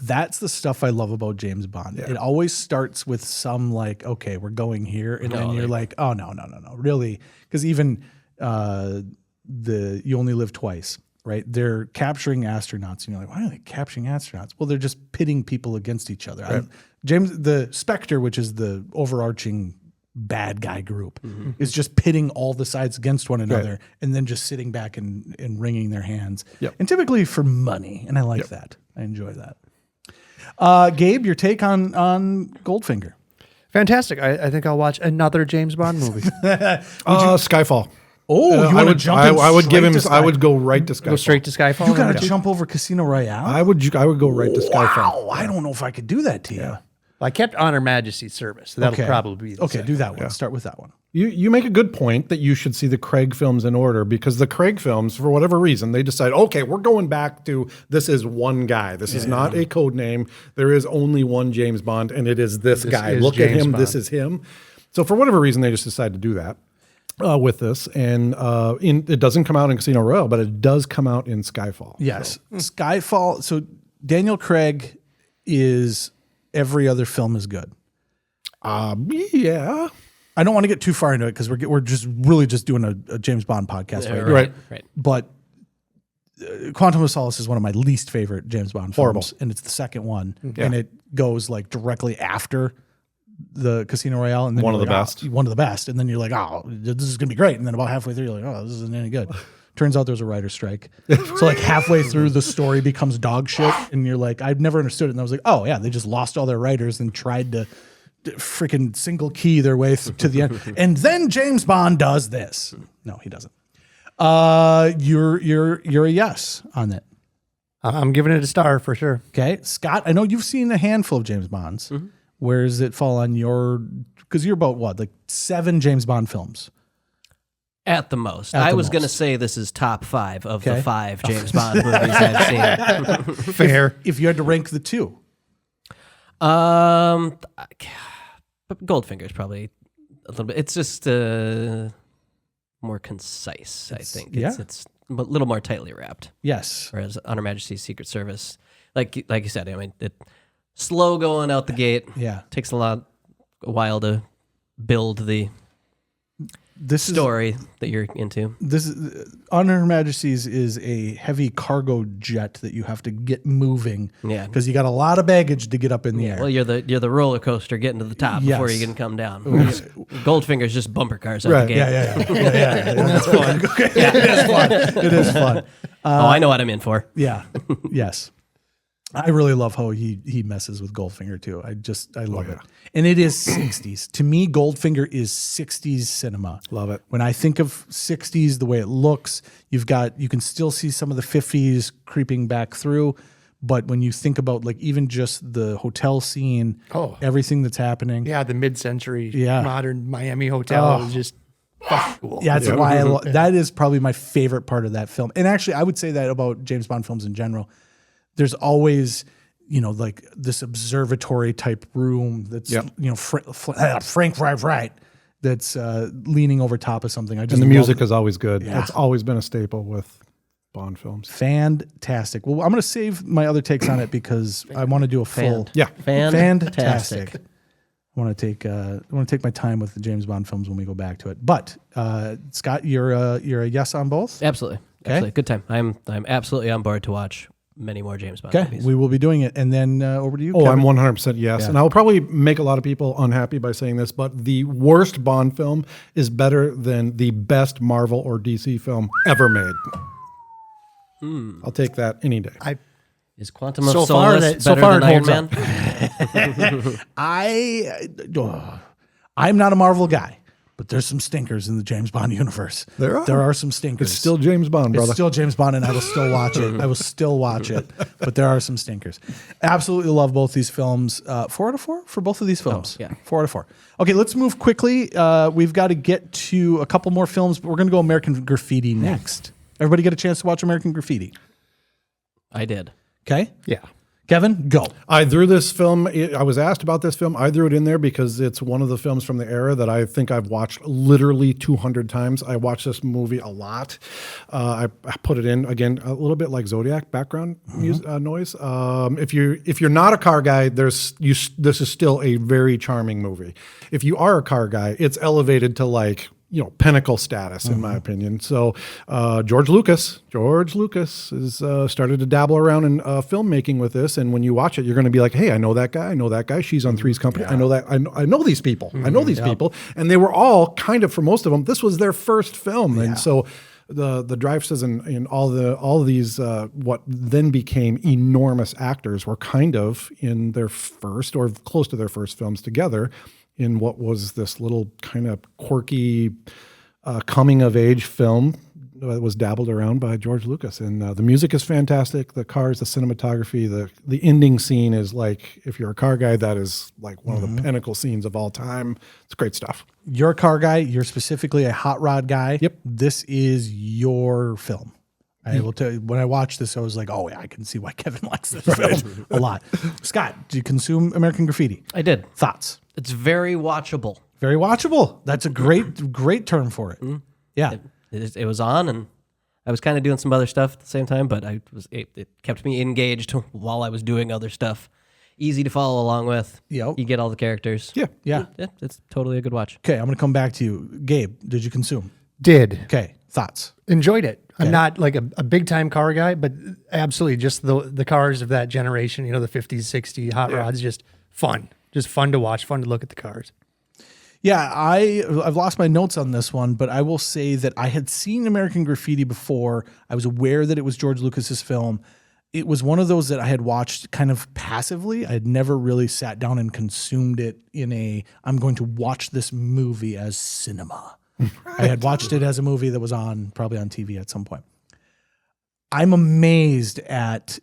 That's the stuff I love about James Bond. It always starts with some like, okay, we're going here. And then you're like, oh, no, really. Because even You Only Live Twice, right? They're capturing astronauts. And you're like, why are they capturing astronauts? Well, they're just pitting people against each other. Right. The Spectre, which is the overarching bad guy group is just pitting all the sides against one another and then just sitting back and wringing their hands. And typically for money. And I like that. I enjoy that. Gabe, your take on Goldfinger. Fantastic. I think I'll watch another James Bond movie. Skyfall. Oh, you want to jump in I would give him. straight to I would go right to Skyfall. Go straight to Skyfall. You got to jump over Casino Royale? I would go right to Skyfall. Wow, I don't know if I could do that to you. I kept Honor Majesty's Service. So that'll probably be the second. do that one. Start with that one. You make a good point that you should see the Craig films in order, because the Craig films, for whatever reason, they decide, okay, we're going back to this is one guy. This is not a code name. There is only one James Bond, and it is this guy. Look at him. This is him. So for whatever reason, they just decided to do that with this. And it doesn't come out in Casino Royale, but it does come out in Skyfall. Yes. Skyfall. So Daniel Craig is every other film is good. Yeah. I don't want to get too far into it because we're just really just doing a James Bond podcast right. But Quantum of Solace is one of my least favorite James Bond films, and it's the second one, and it goes like directly after the Casino Royale, and then one of the best, and then you're like, oh, this is gonna be great, and then about halfway through you're like, oh, this isn't any good. Turns out there's a writer's strike, so like halfway through the story becomes dog shit, and you're like, I've never understood it, and I was like, oh yeah, they just lost all their writers and tried to freaking single key their way to the end, and then James Bond does this. No, he doesn't. You're a yes on it. I'm giving it a star for sure. Okay, Scott, I know you've seen a handful of James Bonds. Where does it fall on your? Because you're about what, like 7 James Bond films at the most. I was going to say this is top 5 of the 5 James Bond movies I've seen. Fair. If you had to rank the 2, Goldfinger is probably a little bit. It's just more concise. I think it's a little more tightly wrapped. Yes. Whereas Honor Majesty's Secret Service, like you said, I mean, it slow going out the gate. Yeah, takes a while to build the story that you're into. This is Honor Majesty's is a heavy cargo jet that you have to get moving. Yeah, because you got a lot of baggage to get up in the air. Well, you're the roller coaster getting to the top before you can come down. Goldfinger's just bumper cars out the gate. Yeah. That's fun. It is fun. I know what I'm in for. Yeah. Yes. I really love how he messes with Goldfinger too. I love it. And it is 60s. To me, Goldfinger is 60s cinema. Love it. When I think of 60s, the way it looks, you can still see some of the 50s creeping back through. But when you think about like even just the hotel scene, everything that's happening. Yeah, the mid-century modern Miami hotel is just cool. Yeah, that's why that is probably my favorite part of that film. And actually, I would say that about James Bond films in general. There's always, like this observatory type room that's, Frank Wright that's leaning over top of something. And the music is always good. Yeah. It's always been a staple with Bond films. Fantastic. Well, I'm going to save my other takes on it because I want to do a full. Fantastic. I want to take my time with the James Bond films when we go back to it. But Scott, you're a yes on both? Absolutely. Okay. Absolutely. Good time. I'm absolutely on board to watch many more James Bond movies. We will be doing it. And then over to you, Kevin. I'm 100% yes. Yeah. And I'll probably make a lot of people unhappy by saying this, but the worst Bond film is better than the best Marvel or DC film ever made. I'll take that any day. Is Quantum of Solace better than Iron Man? I'm not a Marvel guy. But there's some stinkers in the James Bond universe. There are some stinkers. It's still James Bond, brother. It's still James Bond, and I will still watch it. But there are some stinkers. Absolutely love both these films. 4 out of 4 for both of these films. 4 out of 4. Okay, let's move quickly. We've got to get to a couple more films, but we're going to go American Graffiti next. Everybody get a chance to watch American Graffiti? I did. Okay. Yeah. Kevin, go. I threw this film. I was asked about this film. I threw it in there because it's one of the films from the era that I think I've watched literally 200 times. I watch this movie a lot. I put it in again a little bit like Zodiac background noise. If you're not a car guy, this is still a very charming movie. If you are a car guy, it's elevated to like pinnacle status in my opinion. So George Lucas is started to dabble around in filmmaking with this, and when you watch it, you're going to be like, hey, I know that guy. She's on Three's Company. I know that. I know these people. I know these people, and they were all kind of, for most of them, this was their first film, and so. The Dreyfuses and all these what then became enormous actors were kind of in their first or close to their first films together in what was this little kind of quirky coming of age film that was dabbled around by George Lucas. And the music is fantastic. The cars, the cinematography, the ending scene is like, if you're a car guy, that is like one of the pinnacle scenes of all time. It's great stuff. You're a car guy. You're specifically a hot rod guy. Yep. This is your film. I will tell you, when I watched this, I was like, oh, yeah, I can see why Kevin likes this film a lot. Scott, do you consume American Graffiti? I did. Thoughts? It's very watchable. Very watchable. That's a great term for it. Yeah. It was on, and I was kind of doing some other stuff at the same time, but it kept me engaged while I was doing other stuff. Easy to follow along with. Yep. You get all the characters. Yeah. It's totally a good watch. Okay, I'm going to come back to you. Gabe, did you consume? Did. Okay, thoughts? Enjoyed it. I'm not like a big time car guy, but absolutely just the cars of that generation, the 50s, 60s, hot rods, just fun to watch, fun to look at the cars. Yeah, I've lost my notes on this one, but I will say that I had seen American Graffiti before. I was aware that it was George Lucas's film. It was one of those that I had watched kind of passively. I had never really sat down and consumed it I'm going to watch this movie as cinema. I had watched it as a movie that was probably on TV at some point. I'm amazed at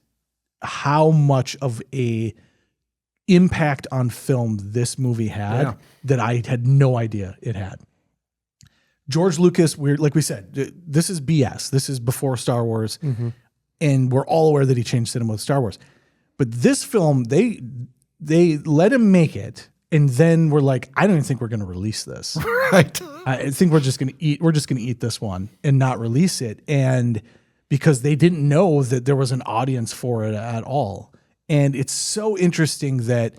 how much of a impact on film this movie had that I had no idea it had. George Lucas, like we said, this is BS. This is before Star Wars. And we're all aware that he changed cinema with Star Wars. But this film, they let him make it, and then we're like, I don't even think we're going to release this. Right. I think we're just going to eat this one and not release it. And because they didn't know that there was an audience for it at all. And it's so interesting that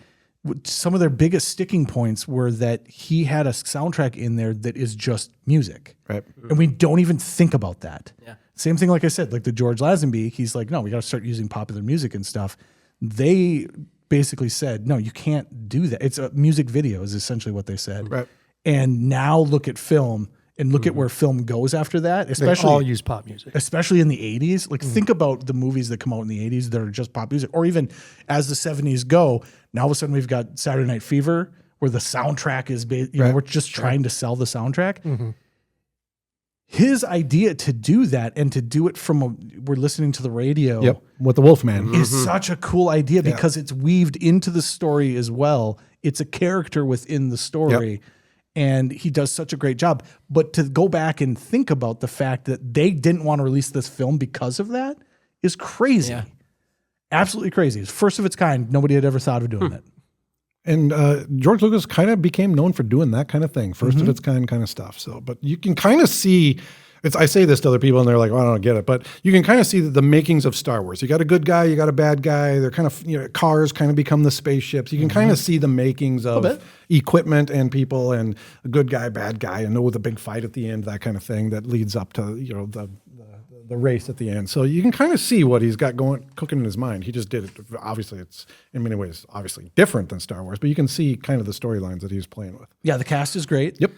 some of their biggest sticking points were that he had a soundtrack in there that is just music. Right. And we don't even think about that. Yeah. Same thing, like I said, like the George Lazenby, he's like, no, we got to start using popular music and stuff. They basically said, no, you can't do that. It's a music video is essentially what they said. Right. And now look at film and look at where film goes after that, especially they all use pop music. Especially in the 80s. Like think about the movies that come out in the 80s that are just pop music, or even as the 70s go, now all of a sudden we've got Saturday Night Fever where the soundtrack is, we're just trying to sell the soundtrack. His idea to do that and to do it we're listening to the radio with the Wolfman is such a cool idea because it's weaved into the story as well. It's a character within the story. And he does such a great job. But to go back and think about the fact that they didn't want to release this film because of that is crazy. Yeah. Absolutely crazy. It's first of its kind. Nobody had ever thought of doing it. And George Lucas kind of became known for doing that kind of thing, first of its kind of stuff. So, but you can kind of see, I say this to other people and they're like, well, I don't get it, but you can kind of see the makings of Star Wars. You got a good guy, you got a bad guy. They're kind of, cars kind of become the spaceships. You can kind of see the makings of equipment and people and a good guy, bad guy, and with a big fight at the end, that kind of thing that leads up to, the race at the end. So you can kind of see what he's got cooking in his mind. He just did it. Obviously, it's in many ways obviously different than Star Wars, but you can see kind of the storylines that he was playing with. Yeah, the cast is great. Yep.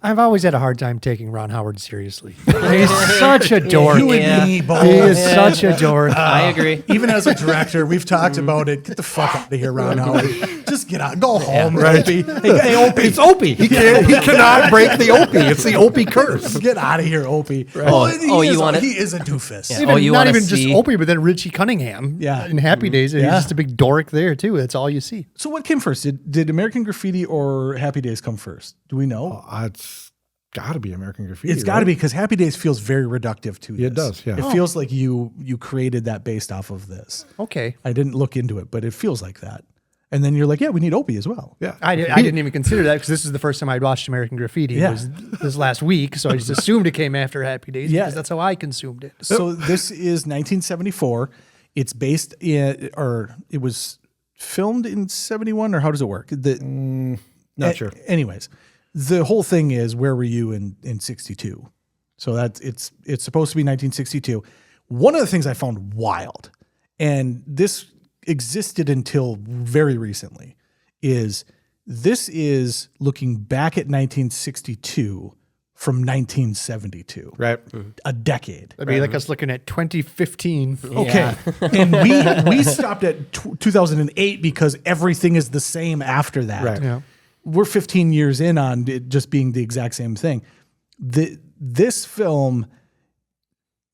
I've always had a hard time taking Ron Howard seriously. He's such a dork. You and me both. He is such a dork. I agree. Even as a director, we've talked about it. Get the fuck out of here, Ron Howard. Just get out. Go home, Opie. Hey, Opie. It's Opie. He cannot break the Opie. It's the Opie curse. Get out of here, Opie. Right. He is a doofus. Yeah. Not even just Opie, but then Richie Cunningham. Yeah. In Happy Days, he's just a big dork there too. That's all you see. So what came first? Did American Graffiti or Happy Days come first? Do we know? It's got to be American Graffiti. It's got to be because Happy Days feels very reductive to this. It does, yeah. It feels like you created that based off of this. Okay. I didn't look into it, but it feels like that. And then you're like, yeah, we need Opie as well. Yeah. I didn't even consider that because this is the first time I'd watched American Graffiti. Yeah. It was this last week, so I just assumed it came after Happy Days because that's how I consumed it. So this is 1974. It's based in, or it was filmed in 71, or how does it work? Not sure. Anyways, the whole thing is, where were you in 62? So that's it's supposed to be 1962. One of the things I found wild, and this existed until very recently, is this is looking back at 1962 from 1972. Right. A decade. That'd be like us looking at 2015. Okay. And we stopped at 2008 because everything is the same after that. Right. Yeah. We're 15 years in on it just being the exact same thing. This film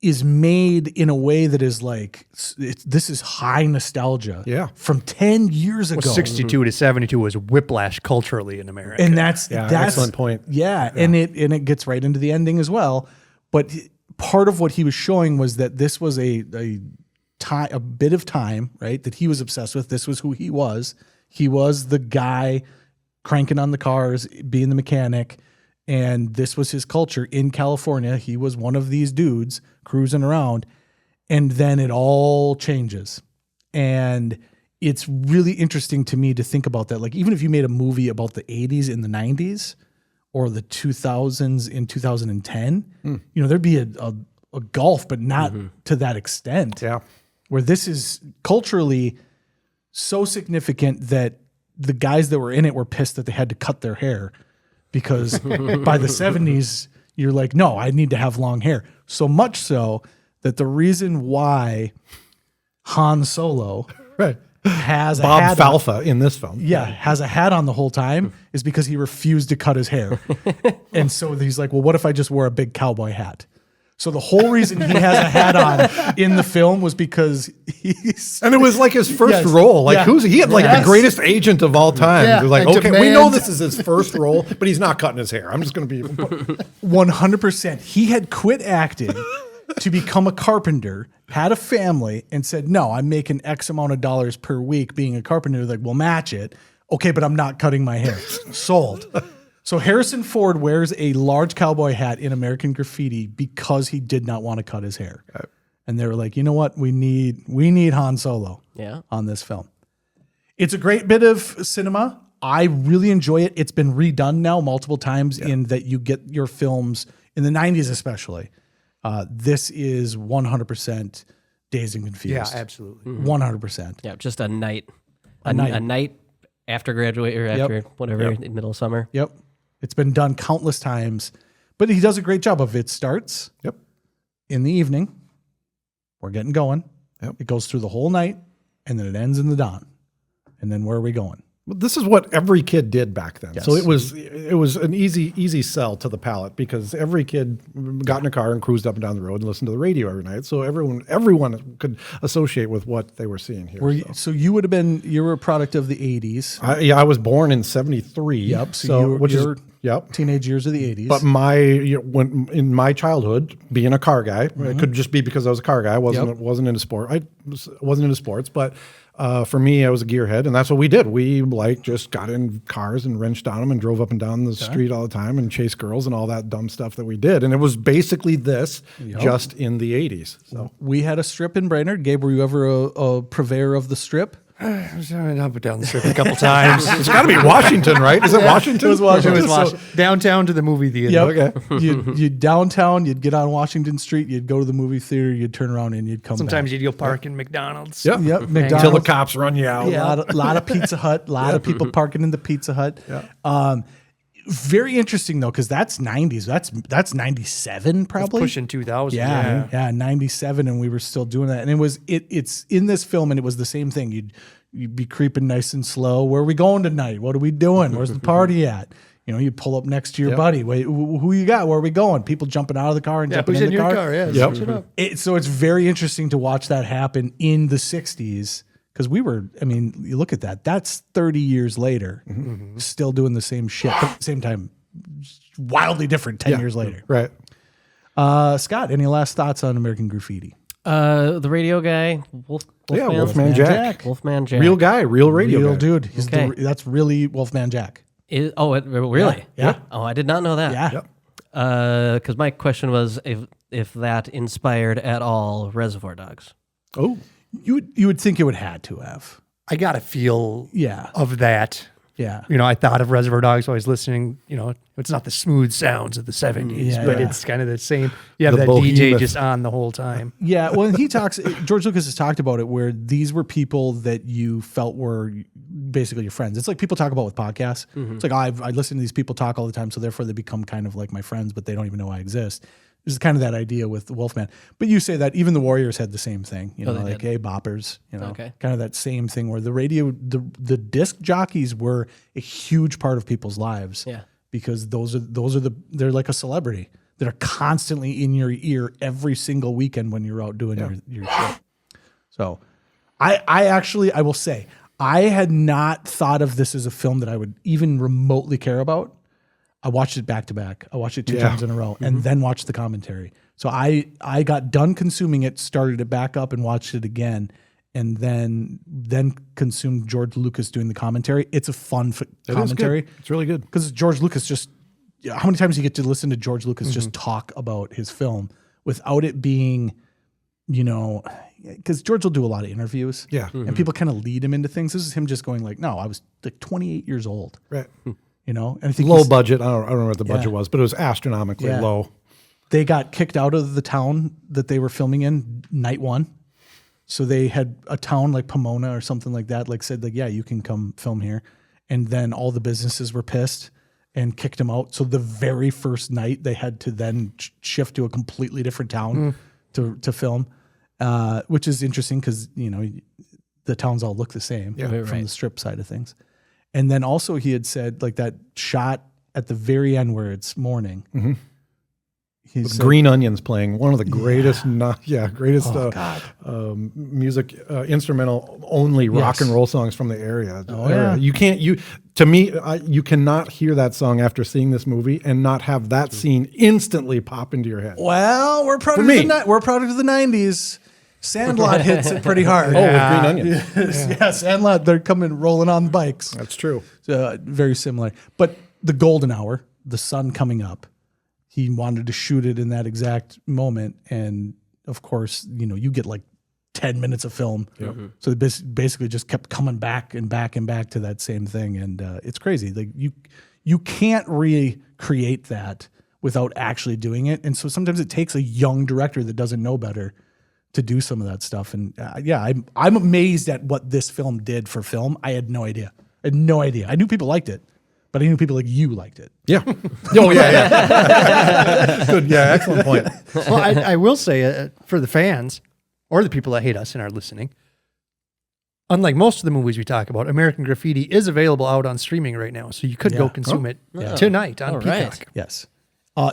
is made in a way that is like, this is high nostalgia. Yeah. From 10 years ago. 62 to 72 was whiplash culturally in America. And that's excellent point. Yeah, and it gets right into the ending as well. But part of what he was showing was that this was a bit of time, right? That he was obsessed with. This was who he was. He was the guy cranking on the cars, being the mechanic, and this was his culture in California. He was one of these dudes cruising around, and then it all changes. And it's really interesting to me to think about that. Like, even if you made a movie about the 80s and the 90s or the 2000s in 2010, there'd be a gulf, but not to that extent. Yeah. Where this is culturally so significant that the guys that were in it were pissed that they had to cut their hair, because by the 70s, you're like, no, I need to have long hair. So much so that the reason why Han Solo has a hat Bob Falfa in this film. has a hat on the whole time is because he refused to cut his hair. And so he's like, well, what if I just wore a big cowboy hat? So the whole reason he has a hat on in the film was because and it was like his first role. Like he had like the greatest agent of all time. Yeah, Like, and okay, we know this is his first role, but he's not cutting his hair. I'm just going to be 100%. He had quit acting to become a carpenter, had a family, and said, no, I'm making X amount of dollars per week being a carpenter. Like, we'll match it. Okay, but I'm not cutting my hair. Sold. So Harrison Ford wears a large cowboy hat in American Graffiti because he did not want to cut his hair. Right. And they were like, you know what? We need Han Solo on this film. It's a great bit of cinema. I really enjoy it. It's been redone now multiple times in that you get your films in the 90s especially. This is 100% Dazed and Confused. Yeah, absolutely. 100%. Yeah, just a night after graduate or after whatever in the middle of summer. Yep. It's been done countless times, but he does a great job of it. It starts in the evening. We're getting going. Yep. It goes through the whole night, and then it ends in the dawn. And then where are we going? Well, this is what every kid did back then. Yes. So it was an easy sell to the palate, because every kid got in a car and cruised up and down the road and listened to the radio every night. So everyone could associate with what they were seeing here. So you were a product of the 80s. I was born in 73. Yep. So you're teenage years of the 80s. But when in my childhood, being a car guy, it could just be because I was a car guy. I wasn't into sport. I wasn't into sports, but for me, I was a gearhead, and that's what we did. We just got in cars and wrenched on them and drove up and down the street all the time and chased girls and all that dumb stuff that we did. And it was basically this just in the 80s. So we had a strip in Brainerd. Gabe, were you ever a purveyor of the strip? I was up and down the strip a couple times. It's got to be Washington, right? Is it Washington? It was Washington. It was Washington. Downtown to the movie theater. Yep. Okay. You'd downtown, you'd get on Washington Street, you'd go to the movie theater, you'd turn around and you'd come Sometimes back. you'd go park in McDonald's. Yep. McDonald's. Until the cops run you out. Yeah. A lot of Pizza Hut, a lot of people parking in the Pizza Hut. Yeah. Very interesting though, because that's 90s. That's 97 probably. Pushing 2000. Yeah, 97, and we were still doing that. And it's in this film, and it was the same thing. You'd be creeping nice and slow. Where are we going tonight? What are we doing? Where's the party at? You pull up next to your buddy. Wait, who you got? Where are we going? People jumping out of the car and jumping in the car. Yeah, switch it up. So it's very interesting to watch that happen in the 60s, because you look at that. That's 30 years later, still doing the same shit, but at the same time, wildly different 10 years later. Right. Scott, any last thoughts on American Graffiti? The radio guy, Wolfman Jack. Wolfman Jack. Real guy, real radio Real guy. dude. Okay. That's really Wolfman Jack. Really? Yeah. Oh, I did not know that. Yeah. Because my question was if that inspired at all Reservoir Dogs. Oh. You would think it would had to have. I got a feel Yeah. of that Yeah. You know, I thought of Reservoir Dogs while I was listening. You know, it's not the smooth sounds of the 70s, Yeah, but yeah. it's kind of the same. You have The that DJ behemoth. just on the whole time. Yeah, well, and George Lucas has talked about it where these were people that you felt were basically your friends. It's like people talk about with podcasts. It's like, I listen to these people talk all the time, so therefore they become kind of like my friends, but they don't even know I exist. This is kind of that idea with the Wolfman. But you say that even the Warriors had the same thing, you know, they like, did. hey, boppers, you know, Okay. kind of that same thing where the radio, the disc jockeys were a huge part of people's lives. Yeah. Because they're like a celebrity that are constantly in your ear every single weekend when you're out doing your shit. So I will say, I had not thought of this as a film that I would even remotely care about. I watched it back to back. I watched it two times in a row and then watched the commentary. So I got done consuming it, started it back up and watched it again, and then consumed George Lucas doing the commentary. It's a fun commentary. It's really good. Because George Lucas how many times you get to listen to George Lucas just talk about his film without it being, you know, because George will do a lot of interviews. Yeah. And people kind of lead him into things. This is him just going like, no, I was like 28 years old. Right. You know, and I think Low budget. I don't remember what the budget Yeah. was, but it was astronomically Yeah. low. they got kicked out of the town that they were filming in night one. So they had a town like Pomona or something like that, like said like, yeah, you can come film here. And then all the businesses were pissed and kicked them out. So the very first night they had to then shift to a completely different town to film, which is interesting because, you know, the towns all look the same from the strip side of things. And then also he had said like that shot at the very end where it's morning. Mm-hmm. He With said, Green Onions playing, one of the greatest, greatest music, instrumental only rock and roll songs from the area. You cannot hear that song after seeing this movie and not have that scene instantly pop into your head. well, we're proud of the 90s. Sandlot hits it pretty hard. Oh, with Green Onions. Yeah, Sandlot, they're coming rolling on bikes. That's true. Very similar. But the golden hour, the sun coming up, he wanted to shoot it in that exact moment. And of course, you know, you get like 10 minutes of film. Yep. So it basically just kept coming back and back and back to that same thing. And it's crazy. Like you can't recreate that without actually doing it. And so sometimes it takes a young director that doesn't know better to do some of that stuff. And I'm amazed at what this film did for film. I had no idea. I knew people liked it, but I knew people like you liked it. Yeah. Oh, yeah. Good. Yeah. Excellent point. Well, I will say for the fans or the people that hate us and are listening, unlike most of the movies we talk about, American Graffiti is available out on streaming right now. So you could go consume it tonight on Peacock. Yes.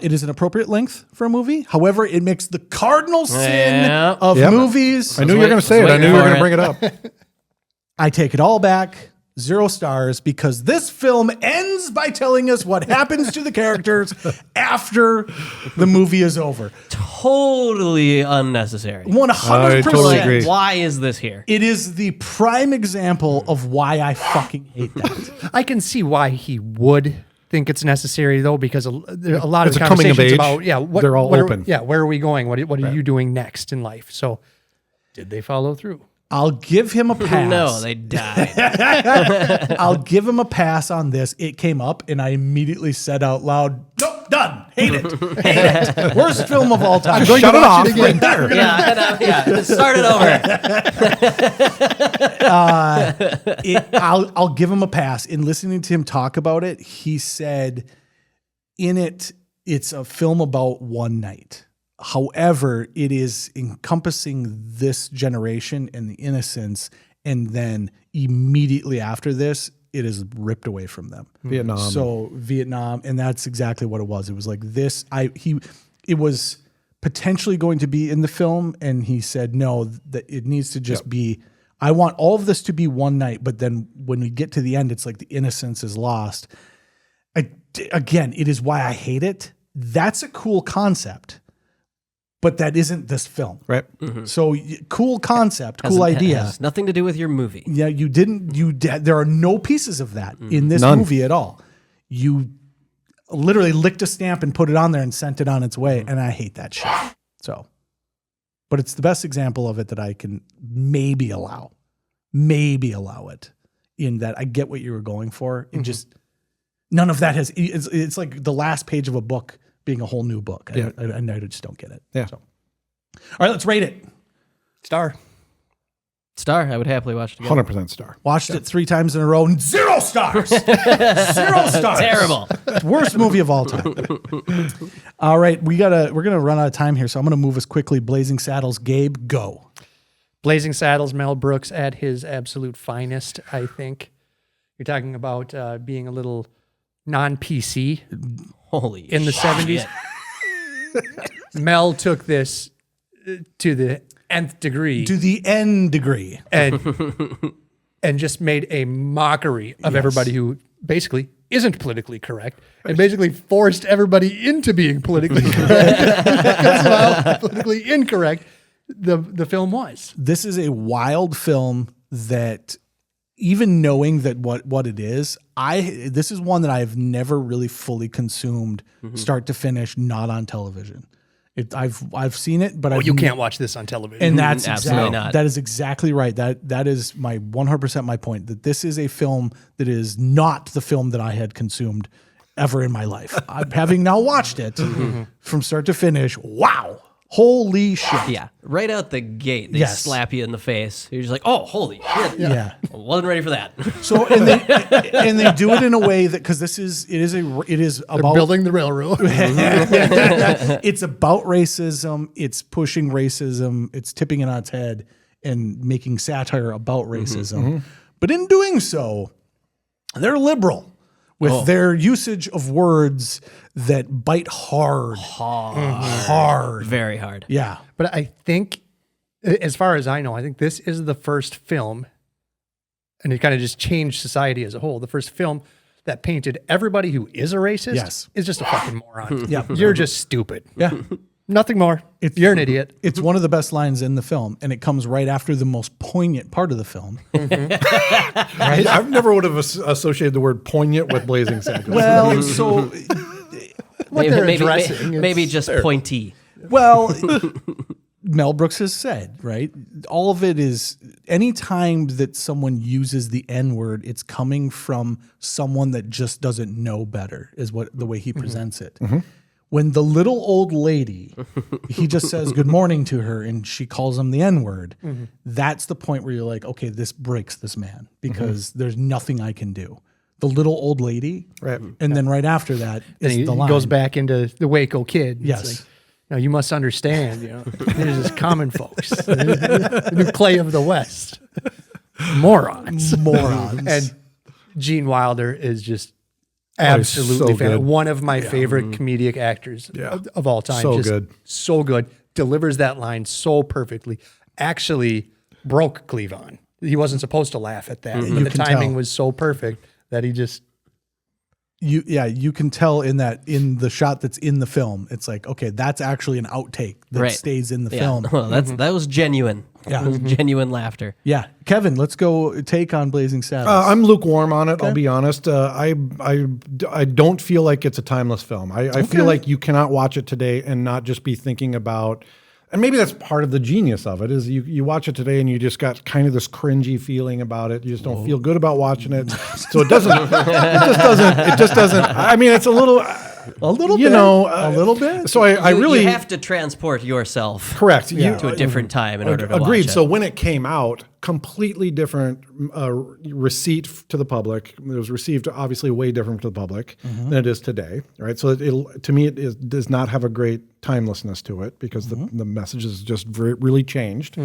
It is an appropriate length for a movie. However, it makes the cardinal sin of movies. I knew you were going to say it. I knew you were going to bring it up. I take it all back. 0 stars because this film ends by telling us what happens to the characters after the movie is over. Totally unnecessary. 100%. I totally agree. Why is this here? It is the prime example of why I fucking hate that. I can see why he would think it's necessary though, because there are a lot It's of a coming of conversations age. about They're all open. where are we going? What are you doing next in life? So did they follow through? I'll give him a pass. No, they died. I'll give him a pass on this. It came up and I immediately said out loud, nope, done. Hate it. Hate it. Worst film of all time. Shut it off right there. Start it over. I'll give him a pass. In listening to him talk about it, he said in it, it's a film about one night. However, it is encompassing this generation and the innocence. And then immediately after this, it is ripped away from them. Vietnam. So Vietnam. And that's exactly what it was. It was like this. It was potentially going to be in the film. And he said, no, that it needs to just be, I want all of this to be one night. But then when we get to the end, it's like the innocence is lost. Again, it is why I hate it. That's a cool concept. But that isn't this film. Right. So cool concept, cool idea. Has nothing to do with your movie. Yeah, there are no pieces of that in this movie at all. You literally licked a stamp and put it on there and sent it on its way. And I hate that shit. So, but it's the best example of it that I can maybe allow it. in that I get what you were going for. It just, none of that has, it's like the last page of a book being a whole new book. Yeah. I just don't get it. Yeah. So. All right, let's rate it. Star. I would happily watch it again. 100% star. Watched it 3 times in a row. 0 stars. 0 stars. Terrible. Worst movie of all time. All right, we're gonna run out of time here, so I'm gonna move us quickly. Blazing Saddles, Gabe, go. Blazing Saddles, Mel Brooks at his absolute finest, I think. You're talking about being a little non-PC Holy in the 70s. Mel took this to the nth degree. To the N degree. And just made a mockery of everybody who basically isn't politically correct and basically forced everybody into being politically correct because of how politically incorrect the film was. This is a wild film that, even knowing that what it is, this is one that I've never really fully consumed start to finish, not on television. I've seen it, but you can't watch this on television. And that's Absolutely not. That is exactly right. That is my 100% my point, that this is a film that is not the film that I had consumed ever in my life. Having now watched it from start to finish, wow. Holy shit. Yeah, right out the gate, they Yes. slap you in the face. You're just like, oh, holy shit. Yeah. I wasn't ready for that. So and they do it in a way that, because it is about building the railroad. it's about racism. It's pushing racism. It's tipping it on its head and making satire about racism. But in doing so, they're liberal with their usage of words that bite hard. Very hard. Yeah. But I think, as far as I know, I think this is the first film, and it kind of just changed society as a whole. The first film that painted everybody who is a racist is just a fucking moron. Yeah. You're just stupid. Yeah. Nothing more. You're an idiot. It's one of the best lines in the film, and it comes right after the most poignant part of the film. I've never would have associated the word poignant with Blazing Saddles. Well, so Maybe just pointy. Well, Mel Brooks has said, right? All of it is, any time that someone uses the N-word, it's coming from someone that just doesn't know better, is what the way he presents it. When the little old lady, he just says good morning to her and she calls him the N-word, that's the point where you're like, okay, this breaks this man, because there's nothing I can do. The little old lady, Right. and then right after that is He the line. goes back into the Waco Kid. It's Yes. like, no, you must understand, there's just common folks. The new Clay of the West. Morons. And Gene Wilder is just absolutely so good. one of my favorite comedic actors of all time. So Just good. So good. Delivers that line so perfectly. Actually broke Cleavon. He wasn't supposed to laugh at that. But the can timing tell. was so perfect that he just... You can tell in the shot that's in the film. It's like, okay, that's actually an outtake that Right. stays in the Yeah. film. Well, that was genuine. Yeah. It was genuine laughter. Yeah, Kevin, let's go take on Blazing Saddles. I'm lukewarm on it. I'll be honest. I don't feel like it's a timeless film. I feel like you cannot watch it today and not just be thinking about, and maybe that's part of the genius of it, is you watch it today and you just got kind of this cringy feeling about it. You just don't feel good about watching it. So it just doesn't. I mean, it's a little bit. A little bit. So I really you have to transport yourself correct to a different time in order to agreed. watch it. So when it came out, completely different receipt to the public. It was received obviously way different to the public than it is today, right? So to me, it does not have a great timelessness to it, because the message is just really changed.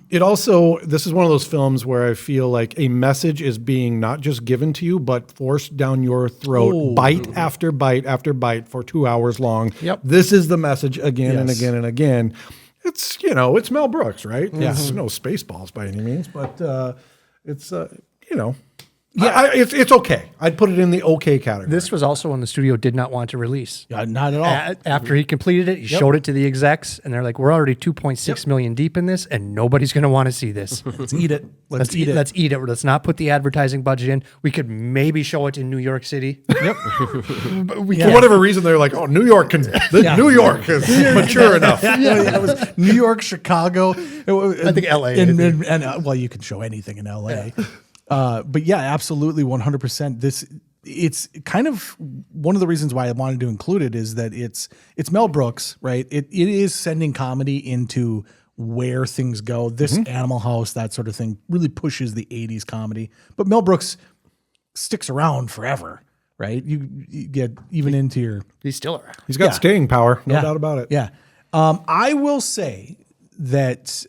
It also, this is one of those films where I feel like a message is being not just given to you, but forced down your throat, bite after bite after bite for 2 hours long. Yep. This is the message again and Yes. again and again. It's, it's Mel Brooks, right? It's no Spaceballs by any means, but it's, it's okay. I'd put it in the okay category. This was also one the studio did not want to release. Not at all. After he completed it, he showed it to the execs, and they're like, "We're already 2.6 million deep in this, and nobody's going to want to see this. Let's eat it. Let's eat it. Let's eat it. Let's not put the advertising budget in. We could maybe show it in New York City. Yep. But we For can't. whatever reason, they're like, "Oh, New York New York is mature enough." It was New York, Chicago. I think LA. And well, you can show anything in LA. But yeah, absolutely, 100%. It's kind of one of the reasons why I wanted to include it is that it's Mel Brooks, right? It is sending comedy into where things go. This Animal House, that sort of thing, really pushes the 80s comedy. But Mel Brooks sticks around forever, right? You get even into your... He's still around. He's got staying power, no doubt about it. Yeah. I will say that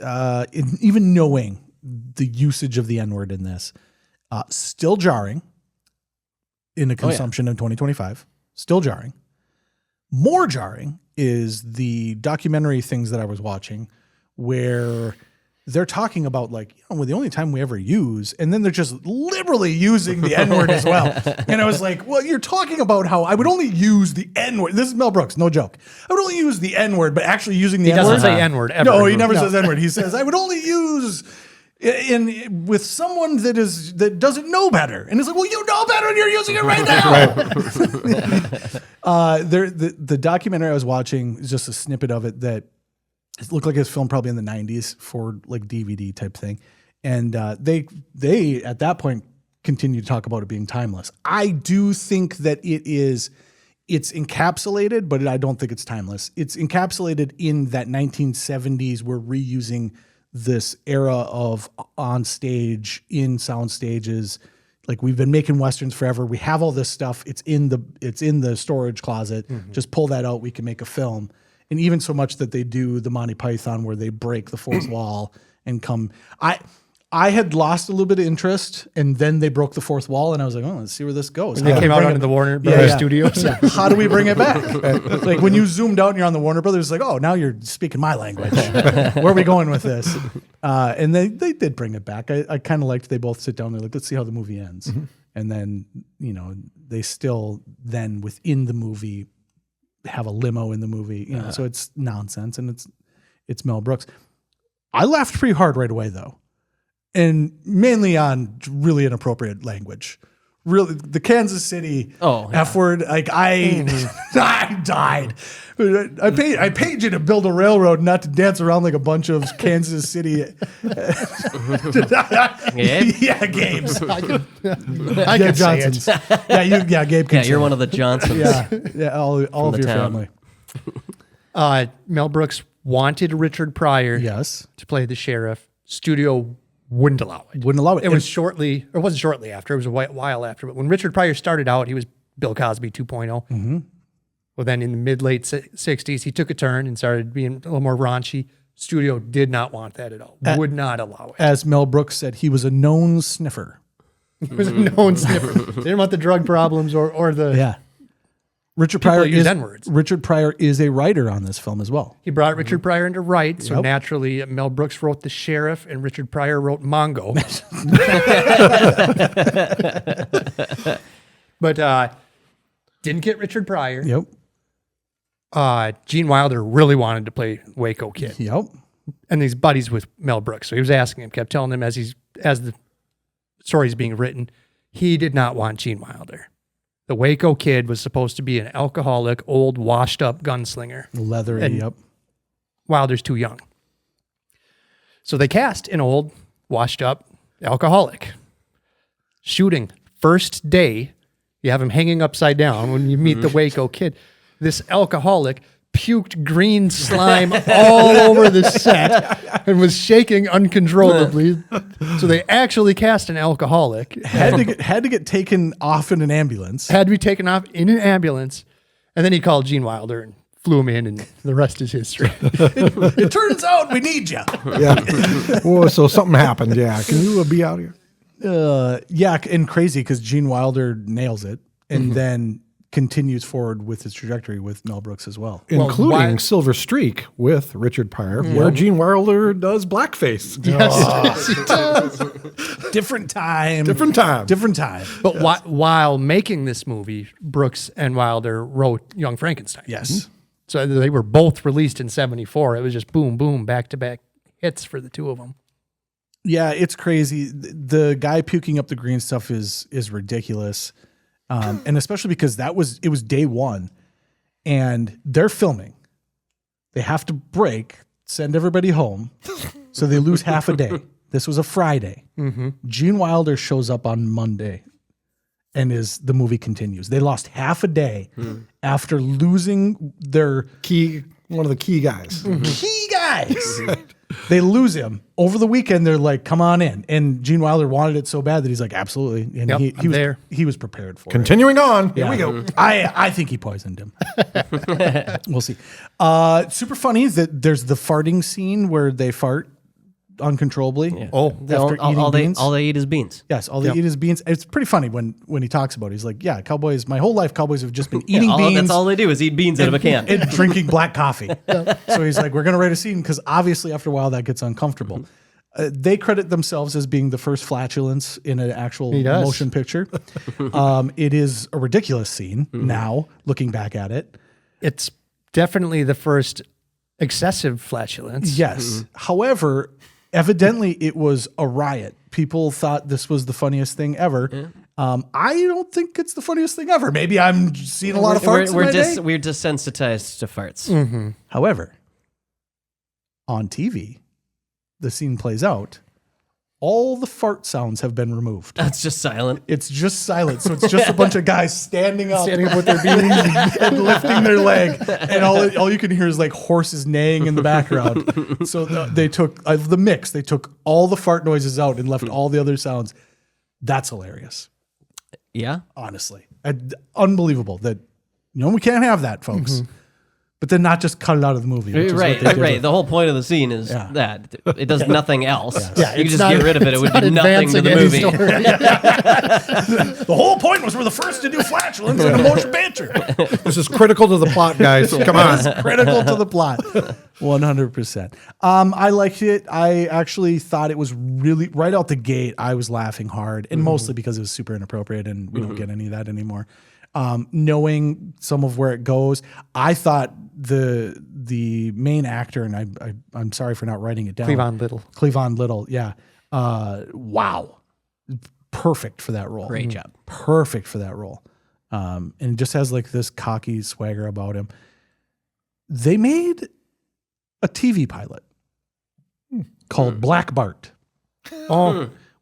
even knowing the usage of the N-word in this, still jarring in a consumption in 2025. Still jarring. More jarring is the documentary things that I was watching where they're talking about well, the only time we ever use, and then they're just liberally using the N-word as well. And I was like, well, you're talking about how I would only use the N-word. This is Mel Brooks, no joke. I would only use the N-word, but actually using the N-word. He doesn't say N-word ever. No, he never says N-word. He says, I would only use with someone that doesn't know better. And it's like, well, you know better and you're using it right now. The documentary I was watching is just a snippet of it that it looked like it was filmed probably in the 90s for DVD type thing. And they at that point continue to talk about it being timeless. I do think that it's encapsulated, but I don't think it's timeless. It's encapsulated in that 1970s. We're reusing this era of on stage, in sound stages. Like we've been making Westerns forever. We have all this stuff. It's in the storage closet. Just pull that out. We can make a film. And even so much that they do the Monty Python where they break the fourth wall and come. I had lost a little bit of interest, and then they broke the fourth wall, and I was like, oh, let's see where this goes. And they came out onto the Warner Brothers studios. Yeah. How do we bring it back? Like when you zoomed out and you're on the Warner Brothers, it's like, oh, now you're speaking my language. Where are we going with this? And they did bring it back. I kind of liked they both sit down. They're like, let's see how the movie ends. And then, they still then within the movie have a limo in the movie. So it's nonsense, and it's Mel Brooks. I laughed pretty hard right away, though. And mainly on really inappropriate language. Really, the Kansas City F word. Like I died. I paid you to build a railroad, not to dance around like a bunch of Kansas City. Yeah, Gabe's. I Gabe could say Johnson's. it. Gabe. Can say you're it. one of the Johnsons. Yeah, all of your town. family. Mel Brooks wanted Richard Pryor to play the sheriff. Studio wouldn't allow it. It was shortly, or it wasn't shortly after, it was a while after. But when Richard Pryor started out, he was Bill Cosby 2.0. Well, then in the mid-late 60s, he took a turn and started being a little more raunchy. Studio did not want that at all. Would not allow it. As Mel Brooks said, he was a known sniffer. He was a known sniffer. They didn't want the drug problems or the... Yeah. Richard Pryor is a writer on this film as well. He brought Richard Pryor in to write, so naturally Mel Brooks wrote the sheriff and Richard Pryor wrote Mongo. But didn't get Richard Pryor. Yep. Gene Wilder really wanted to play Waco Kid. Yep. And he's buddies with Mel Brooks, so he was asking him, kept telling him as the story's being written, he did not want Gene Wilder. The Waco Kid was supposed to be an alcoholic, old, washed-up gunslinger. Leathery, and Wilder's too young. So they cast an old, washed-up alcoholic. Shooting, first day, you have him hanging upside down when you meet the Waco Kid. This alcoholic puked green slime all over the set and was shaking uncontrollably. So they actually cast an alcoholic. Had to get taken off in an ambulance. Had to be taken off in an ambulance. And then he called Gene Wilder and flew him in, and the rest is history. It turns out we need you. Yeah. Well, so something happened. Yeah. Can you be out here? Yeah, and crazy because Gene Wilder nails it and then continues forward with his trajectory with Mel Brooks as well. Including Silver Streak with Richard Pryor, where Gene Wilder does blackface. Yes, he does. Different time. But while making this movie, Brooks and Wilder wrote Young Frankenstein. Yes. So they were both released in 1974. It was just boom, boom, back-to-back hits for the two of them. Yeah, it's crazy. The guy puking up the green stuff is ridiculous. And especially because it was day one and they're filming. They have to break, send everybody home. So they lose half a day. This was a Friday. Gene Wilder shows up on Monday, and the movie continues. They lost half a day after losing their One of the key guys. key guys. They lose him over the weekend. They're like, "Come on in," and Gene Wilder wanted it so bad that he's like, "Absolutely," and Yep, he I'm was there. he was prepared for it. Continuing on. Here we go. I think he poisoned him. We'll see. Super funny that there's the farting scene where they fart uncontrollably. Oh, After eating beans. all they eat is beans. Yes, all they eat is beans. It's pretty funny when he talks about it. He's like, yeah, cowboys, my whole life, cowboys have just been eating beans. That's all they do is eat beans out of a can. And drinking black coffee. So he's like, we're going to write a scene because obviously after a while that gets uncomfortable. They credit themselves as being the first flatulence in an actual motion picture. It is a ridiculous scene now, looking back at it. It's definitely the first excessive flatulence. Yes. However, evidently it was a riot. People thought this was the funniest thing ever. I don't think it's the funniest thing ever. Maybe I'm seeing a lot of farts in my day. We're desensitized to farts. However, on TV, the scene plays out. All the fart sounds have been removed. That's just silent. It's just silent. So it's just a bunch of guys standing up with their beans and lifting their leg. And all you can hear is like horses neighing in the background. So they took the mix. They took all the fart noises out and left all the other sounds. That's hilarious. Yeah. Honestly. Unbelievable that, we can't have that, folks. But then not just cut it out of the movie. Which is what they did Right. with- The whole point of the scene is that it does nothing else. Yeah, You it's can just not- get rid of it. It would it's do not nothing to the advancing movie. any story. The whole point was we're the first to do flatulence in a motion picture. This is critical to the plot, guys. Come on. Critical to the plot. 100%. I liked it. I actually thought it was really, right out the gate, I was laughing hard, and mostly because it was super inappropriate, and we don't get any of that anymore. Knowing some of where it goes, I thought the main actor, and I'm sorry for not writing it down. Cleavon Little, yeah. Wow. Perfect for that role. Great job. Perfect for that role. And just has like this cocky swagger about him. They made a TV pilot called Black Bart,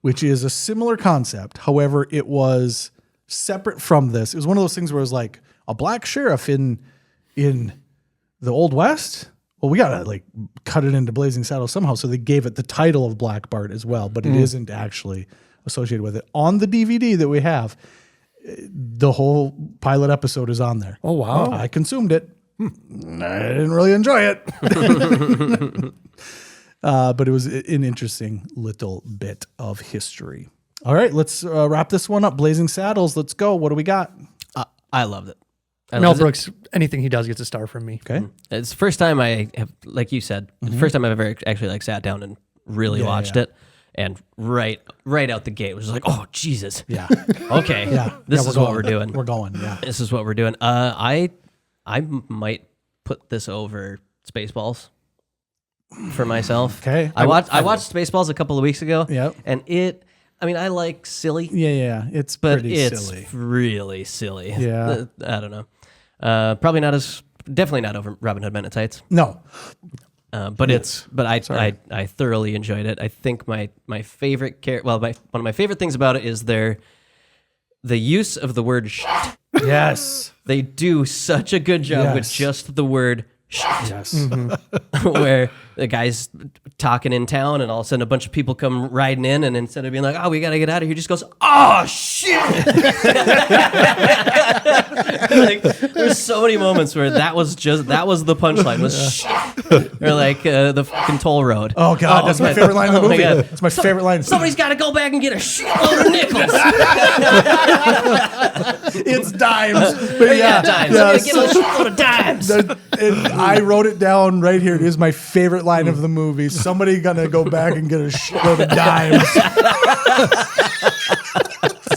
which is a similar concept. However, it was separate from this. It was one of those things where it was like a black sheriff in the Old West. Well, we gotta like cut it into Blazing Saddles somehow. So they gave it the title of Black Bart as well, but it isn't actually associated with it. On the DVD that we have, the whole pilot episode is on there. Oh, wow. I consumed it. I didn't really enjoy it. But it was an interesting little bit of history. All right, let's wrap this one up. Blazing Saddles, let's go. What do we got? I loved it. Mel Brooks, anything he does gets a star from me. Okay. It's the first time I have, like you said, the first time I've ever actually like sat down and really watched it. And right out the gate was like, oh Jesus, Yeah. okay, this is what we're doing. We're going. Yeah. This is what we're doing. I might put this over Spaceballs for myself. Okay. I watched Spaceballs a couple of weeks ago. Yep. And I mean, I like silly. Yeah. It's But pretty it's silly. really silly. Yeah. I don't know. Probably definitely not over Robin Hood Men in Tights. No. But I thoroughly enjoyed it. I think my favorite one of my favorite things about it is the use of the word shit. Yes. They do such a good job with Yes. just the word shit. Yes. Where the guy's talking in town and all of a sudden a bunch of people come riding in, and instead of being like, oh, we got to get out of here, he just goes, oh, shit. Like, there's so many moments where that was the punchline was shit. Or like the fucking toll road. Oh God, that's my favorite line of the movie. God. It's my favorite line. Somebody's got to go back and get a shitload of nickels. It's dimes. But yeah, dimes. yeah, Get a shitload of dimes. I wrote it down right here. It is my favorite line of the movie. Somebody gonna go back and get a shitload of dimes.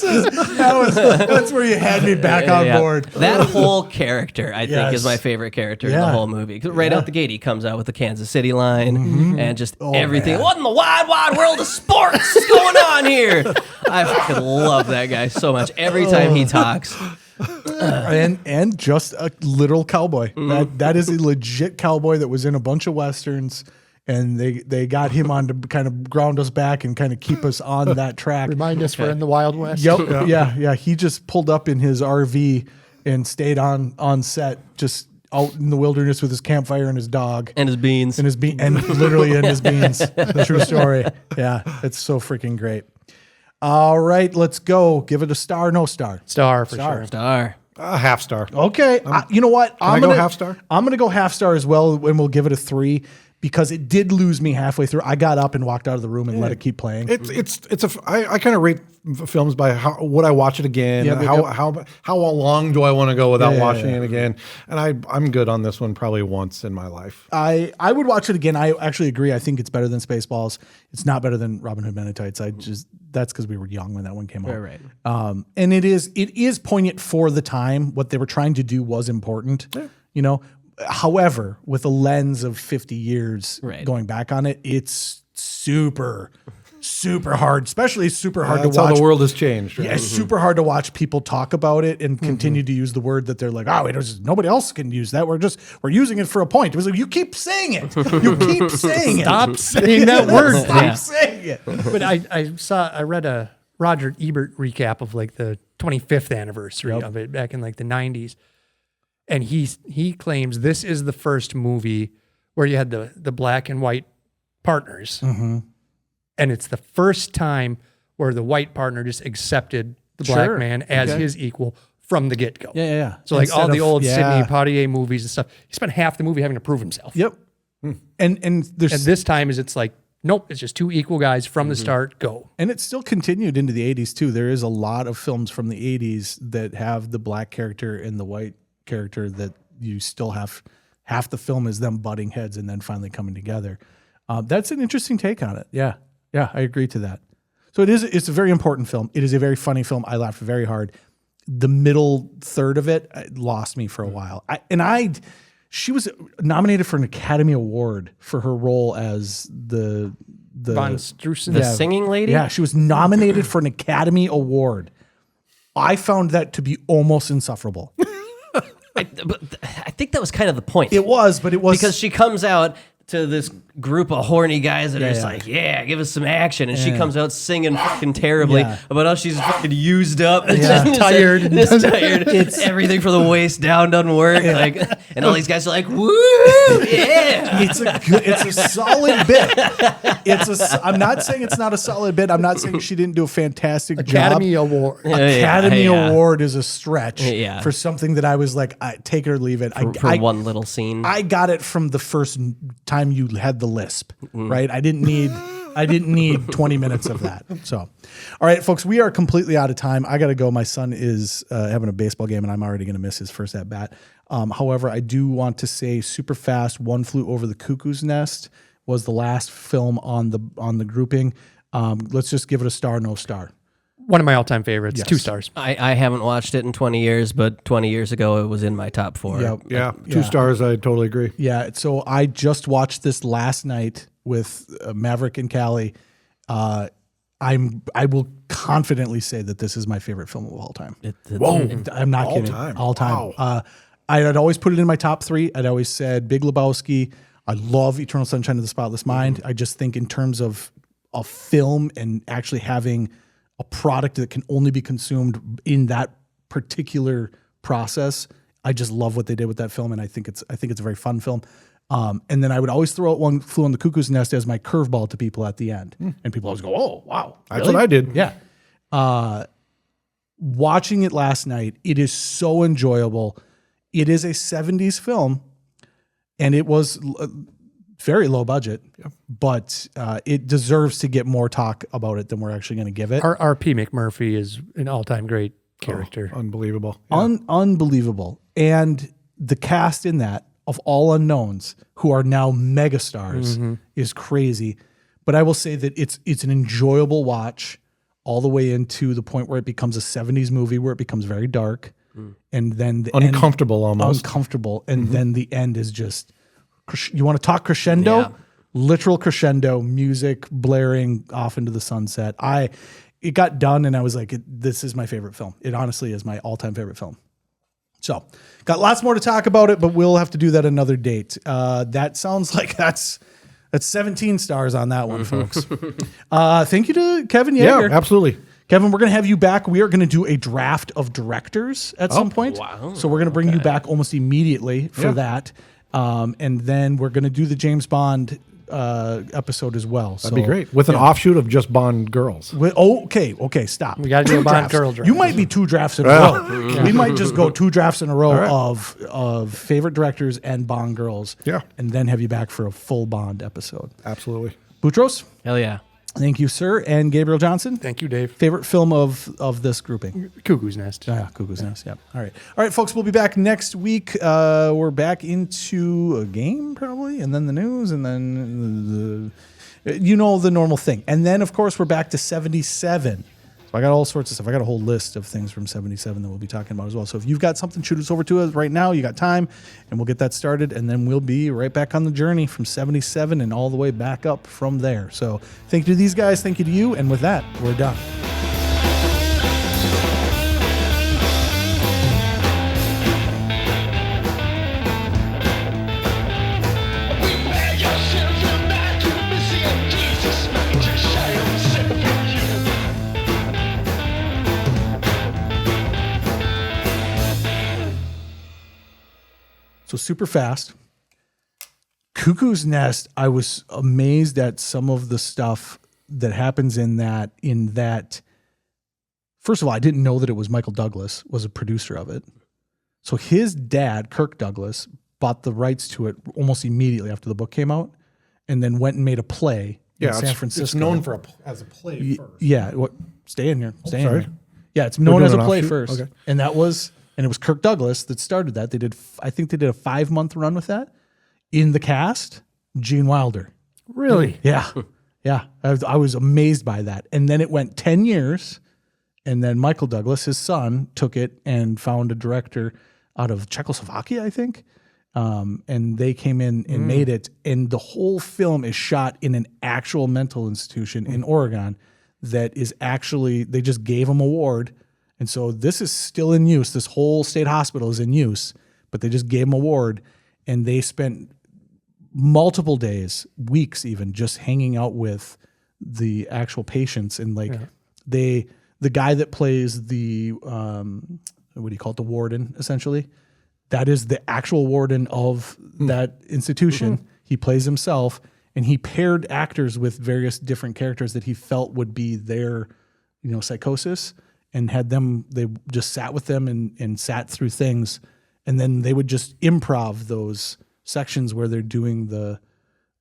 That's where you had me back on board. That whole character, I think, Yes. is my favorite character in the whole movie. 'Cause right out the gate, he comes out with the Kansas City line and just everything. man. What in the wide, wide world of sports is going on here? I fucking love that guy so much. Every time he talks. And just a literal cowboy. That is a legit cowboy that was in a bunch of westerns And they got him on to kind of ground us back and kind of keep us on that track. Remind us we're in the Wild West. Yep. Yeah. He just pulled up in his RV and stayed on set, just out in the wilderness with his campfire and his dog. And his beans. And literally in his beans. The true story. Yeah. It's so freaking great. All right, let's go. Give it a star, no star. Star for sure. Star. A half star. Okay. You know what? I go half star? I'm going to go half star as well, and we'll give it a 3 because it did lose me halfway through. I got up and walked out of the room and let it keep playing. I kind of rate films by would I watch it again? How long do I want to go without watching it again? And I'm good on this one probably once in my life. I would watch it again. I actually agree. I think it's better than Spaceballs. It's not better than Robin Hood Men in Tights. That's because we were young when that one came out. Right. And it is poignant for the time. What they were trying to do was important. Yeah. However, with a lens of 50 years going back on it, it's super hard, especially super hard to watch. That's how the world has changed. Right? Yeah, it's super hard to watch people talk about it and continue to use the word that they're like, nobody else can use that. We're using it for a point. It was like, you keep saying it. You keep saying it. Stop saying that word. Stop saying it. But I read a Roger Ebert recap of like the 25th anniversary of it back in like the 90s. And he claims this is the first movie where you had the black and white partners. Mm-hmm. And it's the first time where the white partner just accepted the black man as his equal from the get-go. Yeah. So like all the old Sidney Poitier movies and stuff, he spent half the movie having to prove himself. Yep. And this time it's like, nope, it's just two equal guys from the start, go. And it still continued into the 80s too. There is a lot of films from the 80s that have the black character and the white character that you still have half the film is them butting heads and then finally coming together. That's an interesting take on it. Yeah, I agree to that. So it's a very important film. It is a very funny film. I laughed very hard. The middle third of it lost me for a while. She was nominated for an Academy Award for her role as the Von Strusen, the singing lady. Yeah, she was nominated for an Academy Award. I found that to be almost insufferable. I think that was kind of the point. It was because she comes out to this group of horny guys that are just like, give us some action. And she comes out singing fucking terribly about how she's fucking used up and tired. It's everything from the waist down doesn't work. Like, and all these guys are like, woo, yeah. It's a solid bit. I'm not saying it's not a solid bit. I'm not saying she didn't do a fantastic Academy job. Award. Academy Award is a stretch for something that I was like, take it or leave it. For one little scene. I got it from the first time you had the lisp, right? I didn't need 20 minutes of that. So, all right, folks, we are completely out of time. I got to go. My son is having a baseball game, and I'm already going to miss his first at bat. However, I do want to say super fast, One Flew Over the Cuckoo's Nest was the last film on the grouping. Let's just give it a star, no star. One of my all-time favorites, Yes. 2 stars. I haven't watched it in 20 years, but 20 years ago it was in my top 4. Yeah, 2 stars. I totally agree. Yeah, so I just watched this last night with Maverick and Callie. I will confidently say that this is my favorite film of all time. I'm not kidding. All time. Wow. I had always put it in my top 3. I'd always said Big Lebowski. I love Eternal Sunshine of the Spotless Mind. I just think in terms of a film and actually having a product that can only be consumed in that particular process, I just love what they did with that film, and I think it's a very fun film. And then I would always throw out One Flew on the Cuckoo's Nest as my curveball to people at the end, and people always go, "Oh, wow, That's really?" what I did. Yeah. Watching it last night, it is so enjoyable. It is a 70s film, and it was very low budget, but it deserves to get more talk about it than we're actually going to give it. R.P. McMurphy is an all-time great character. Unbelievable. Unbelievable. And the cast in that of all unknowns who are now megastars is crazy. But I will say that it's an enjoyable watch all the way into the point where it becomes a 70s movie where it becomes very dark. And then the uncomfortable end, almost. Uncomfortable. And then the end is just, you want to talk crescendo? Yeah. Literal crescendo, music blaring off into the sunset. It got done and I was like, this is my favorite film. It honestly is my all-time favorite film. So, got lots more to talk about it, but we'll have to do that another date. That sounds like that's That's 17 stars on that one, folks. Thank you to Kevin Yeager. Yeah, absolutely. Kevin, we're going to have you back. We are going to do a draft of directors at some point. wow. So we're going to bring you back almost immediately for that. And then we're going to do the James Bond episode as well. That'd be great. With an offshoot of just Bond girls. Okay, stop. We gotta do a Bond girl draft. You might be 2 drafts in a row. We might just go 2 drafts in a row of favorite directors and Bond girls. Yeah. And then have you back for a full Bond episode. Absolutely. Boutros, Hell yeah. thank you, sir. And Gabriel Johnson, Thank you, Dave. favorite film of this grouping. Cuckoo's Nest. Cuckoo's Nest. Yep. All right, folks. We'll be back next week. We're back into a game probably, and then the news, and then the normal thing. And then, of course, we're back to 77. So I got all sorts of stuff. I got a whole list of things from 77 that we'll be talking about as well. So if you've got something, shoot us over to us right now. You got time, and we'll get that started, and then we'll be right back on the journey from 77 and all the way back up from there. So thank you to these guys. Thank you to you. And with that, we're done. So super fast. Cuckoo's Nest, I was amazed at some of the stuff that happens in that. First of all, I didn't know that it was Michael Douglas was a producer of it. So his dad, Kirk Douglas, bought the rights to it almost immediately after the book came out, and then went and made a play in San Francisco. It's known for as a play first. Yeah, stay in here. Stay in sorry. here. Yeah, it's known as a doing an play offshoot? first. Okay. And it was Kirk Douglas that started that. I think they did a 5-month run with that. In the cast, Gene Wilder. Really? Yeah. Yeah. I was amazed by that. And then it went 10 years. And then Michael Douglas, his son, took it and found a director out of Czechoslovakia, I think. And they came in and made it. And the whole film is shot in an actual mental institution in Oregon that is actually, they just gave him an award. And so this is still in use. This whole state hospital is in use, but they just gave him an award. And they spent multiple days, weeks even, just hanging out with the actual patients. And the guy that plays the, what do you call it? The warden, essentially. That is the actual warden of that institution. Mm-hmm. He plays himself, and he paired actors with various different characters that he felt would be their, psychosis, and had them, they just sat with them and sat through things. And then they would just improv those sections where they're doing the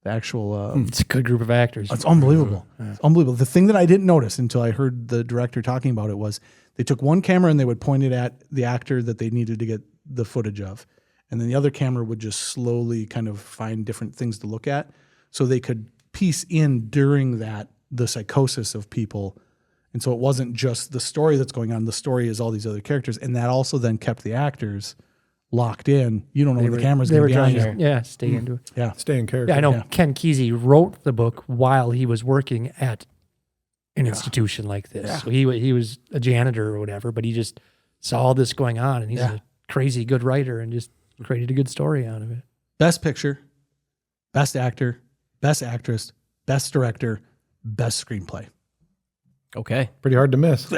actual. It's a good group of actors. It's unbelievable. Yeah. It's unbelievable. The thing that I didn't notice until I heard the director talking about it was they took one camera and they would point it at the actor that they needed to get the footage of. And then the other camera would just slowly kind of find different things to look at. So they could piece in during that the psychosis of people. And so it wasn't just the story that's going on. The story is all these other characters. And that also then kept the actors locked in. You don't know where the camera's going to be on you. Yeah, stay into it. Yeah. Stay in character. Yeah, I know Ken Kesey wrote the book while he was working at an institution like this. Yeah. So he was a janitor or whatever, but he just saw all this going on, and he's a crazy good writer and just created a good story out of it. Best picture, best actor, best actress, best director, best screenplay. Okay. Pretty hard to miss.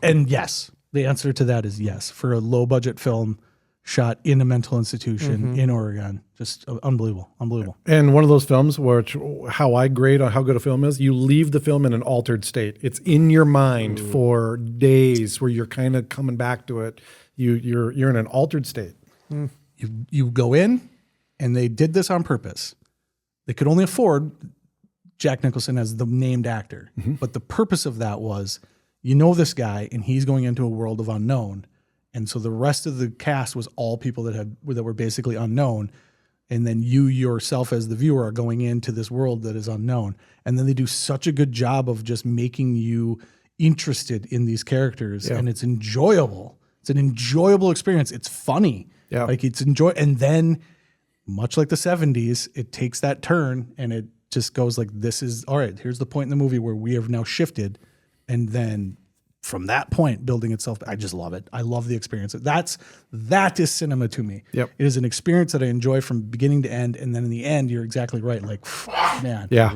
And yes, the answer to that is yes. For a low budget film shot in a mental institution in Oregon, just unbelievable. And one of those films, which how I grade on how good a film is, you leave the film in an altered state. It's in your mind for days, where you're kind of coming back to it. You're in an altered state. You go in, and they did this on purpose. They could only afford Jack Nicholson as the named actor, but the purpose of that was, this guy, and he's going into a world of unknown. And so the rest of the cast was all people that were basically unknown. And then you yourself as the viewer are going into this world that is unknown. And then they do such a good job of just making you interested in these characters. Yeah. And it's enjoyable. It's an enjoyable experience. It's funny. Yeah. And then much like the 70s, it takes that turn and it just goes like, this is, all right, here's the point in the movie where we have now shifted. And then from that point building itself, I just love it. I love the experience. That is cinema to me. Yep. It is an experience that I enjoy from beginning to end, and then in the end, you're exactly right. Like, man, Yeah.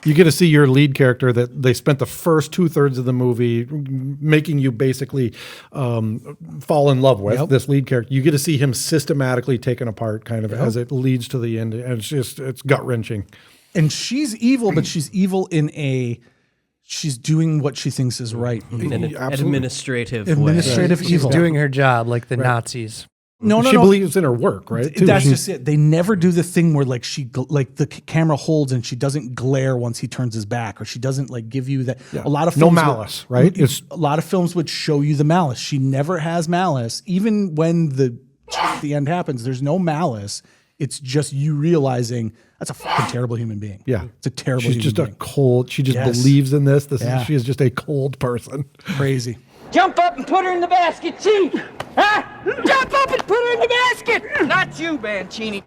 You get to see your lead character that they spent the first 2/3 of the movie making you basically fall in love with, this lead character. You get to see him systematically taken apart kind of as it leads to the end. And it's gut-wrenching. And she's evil, but she's evil she's doing what she thinks is right. In an administrative evil. Doing her job like the Nazis. No, she believes in her work, right? Too. That's just it. They never do the thing where like the camera holds and she doesn't glare once he turns his back, or she doesn't like give you that. A lot of films malice, right? A lot of films would show you the malice. She never has malice, even when the end happens. There's no malice. It's just you realizing that's a fucking terrible human being. Yeah, it's a terrible. She's human just being. a cold. She just believes in this. She is just a cold person. Crazy. Jump up and put her in the basket, Chief! Huh? Jump up and put her in the basket! Not you, Mancini.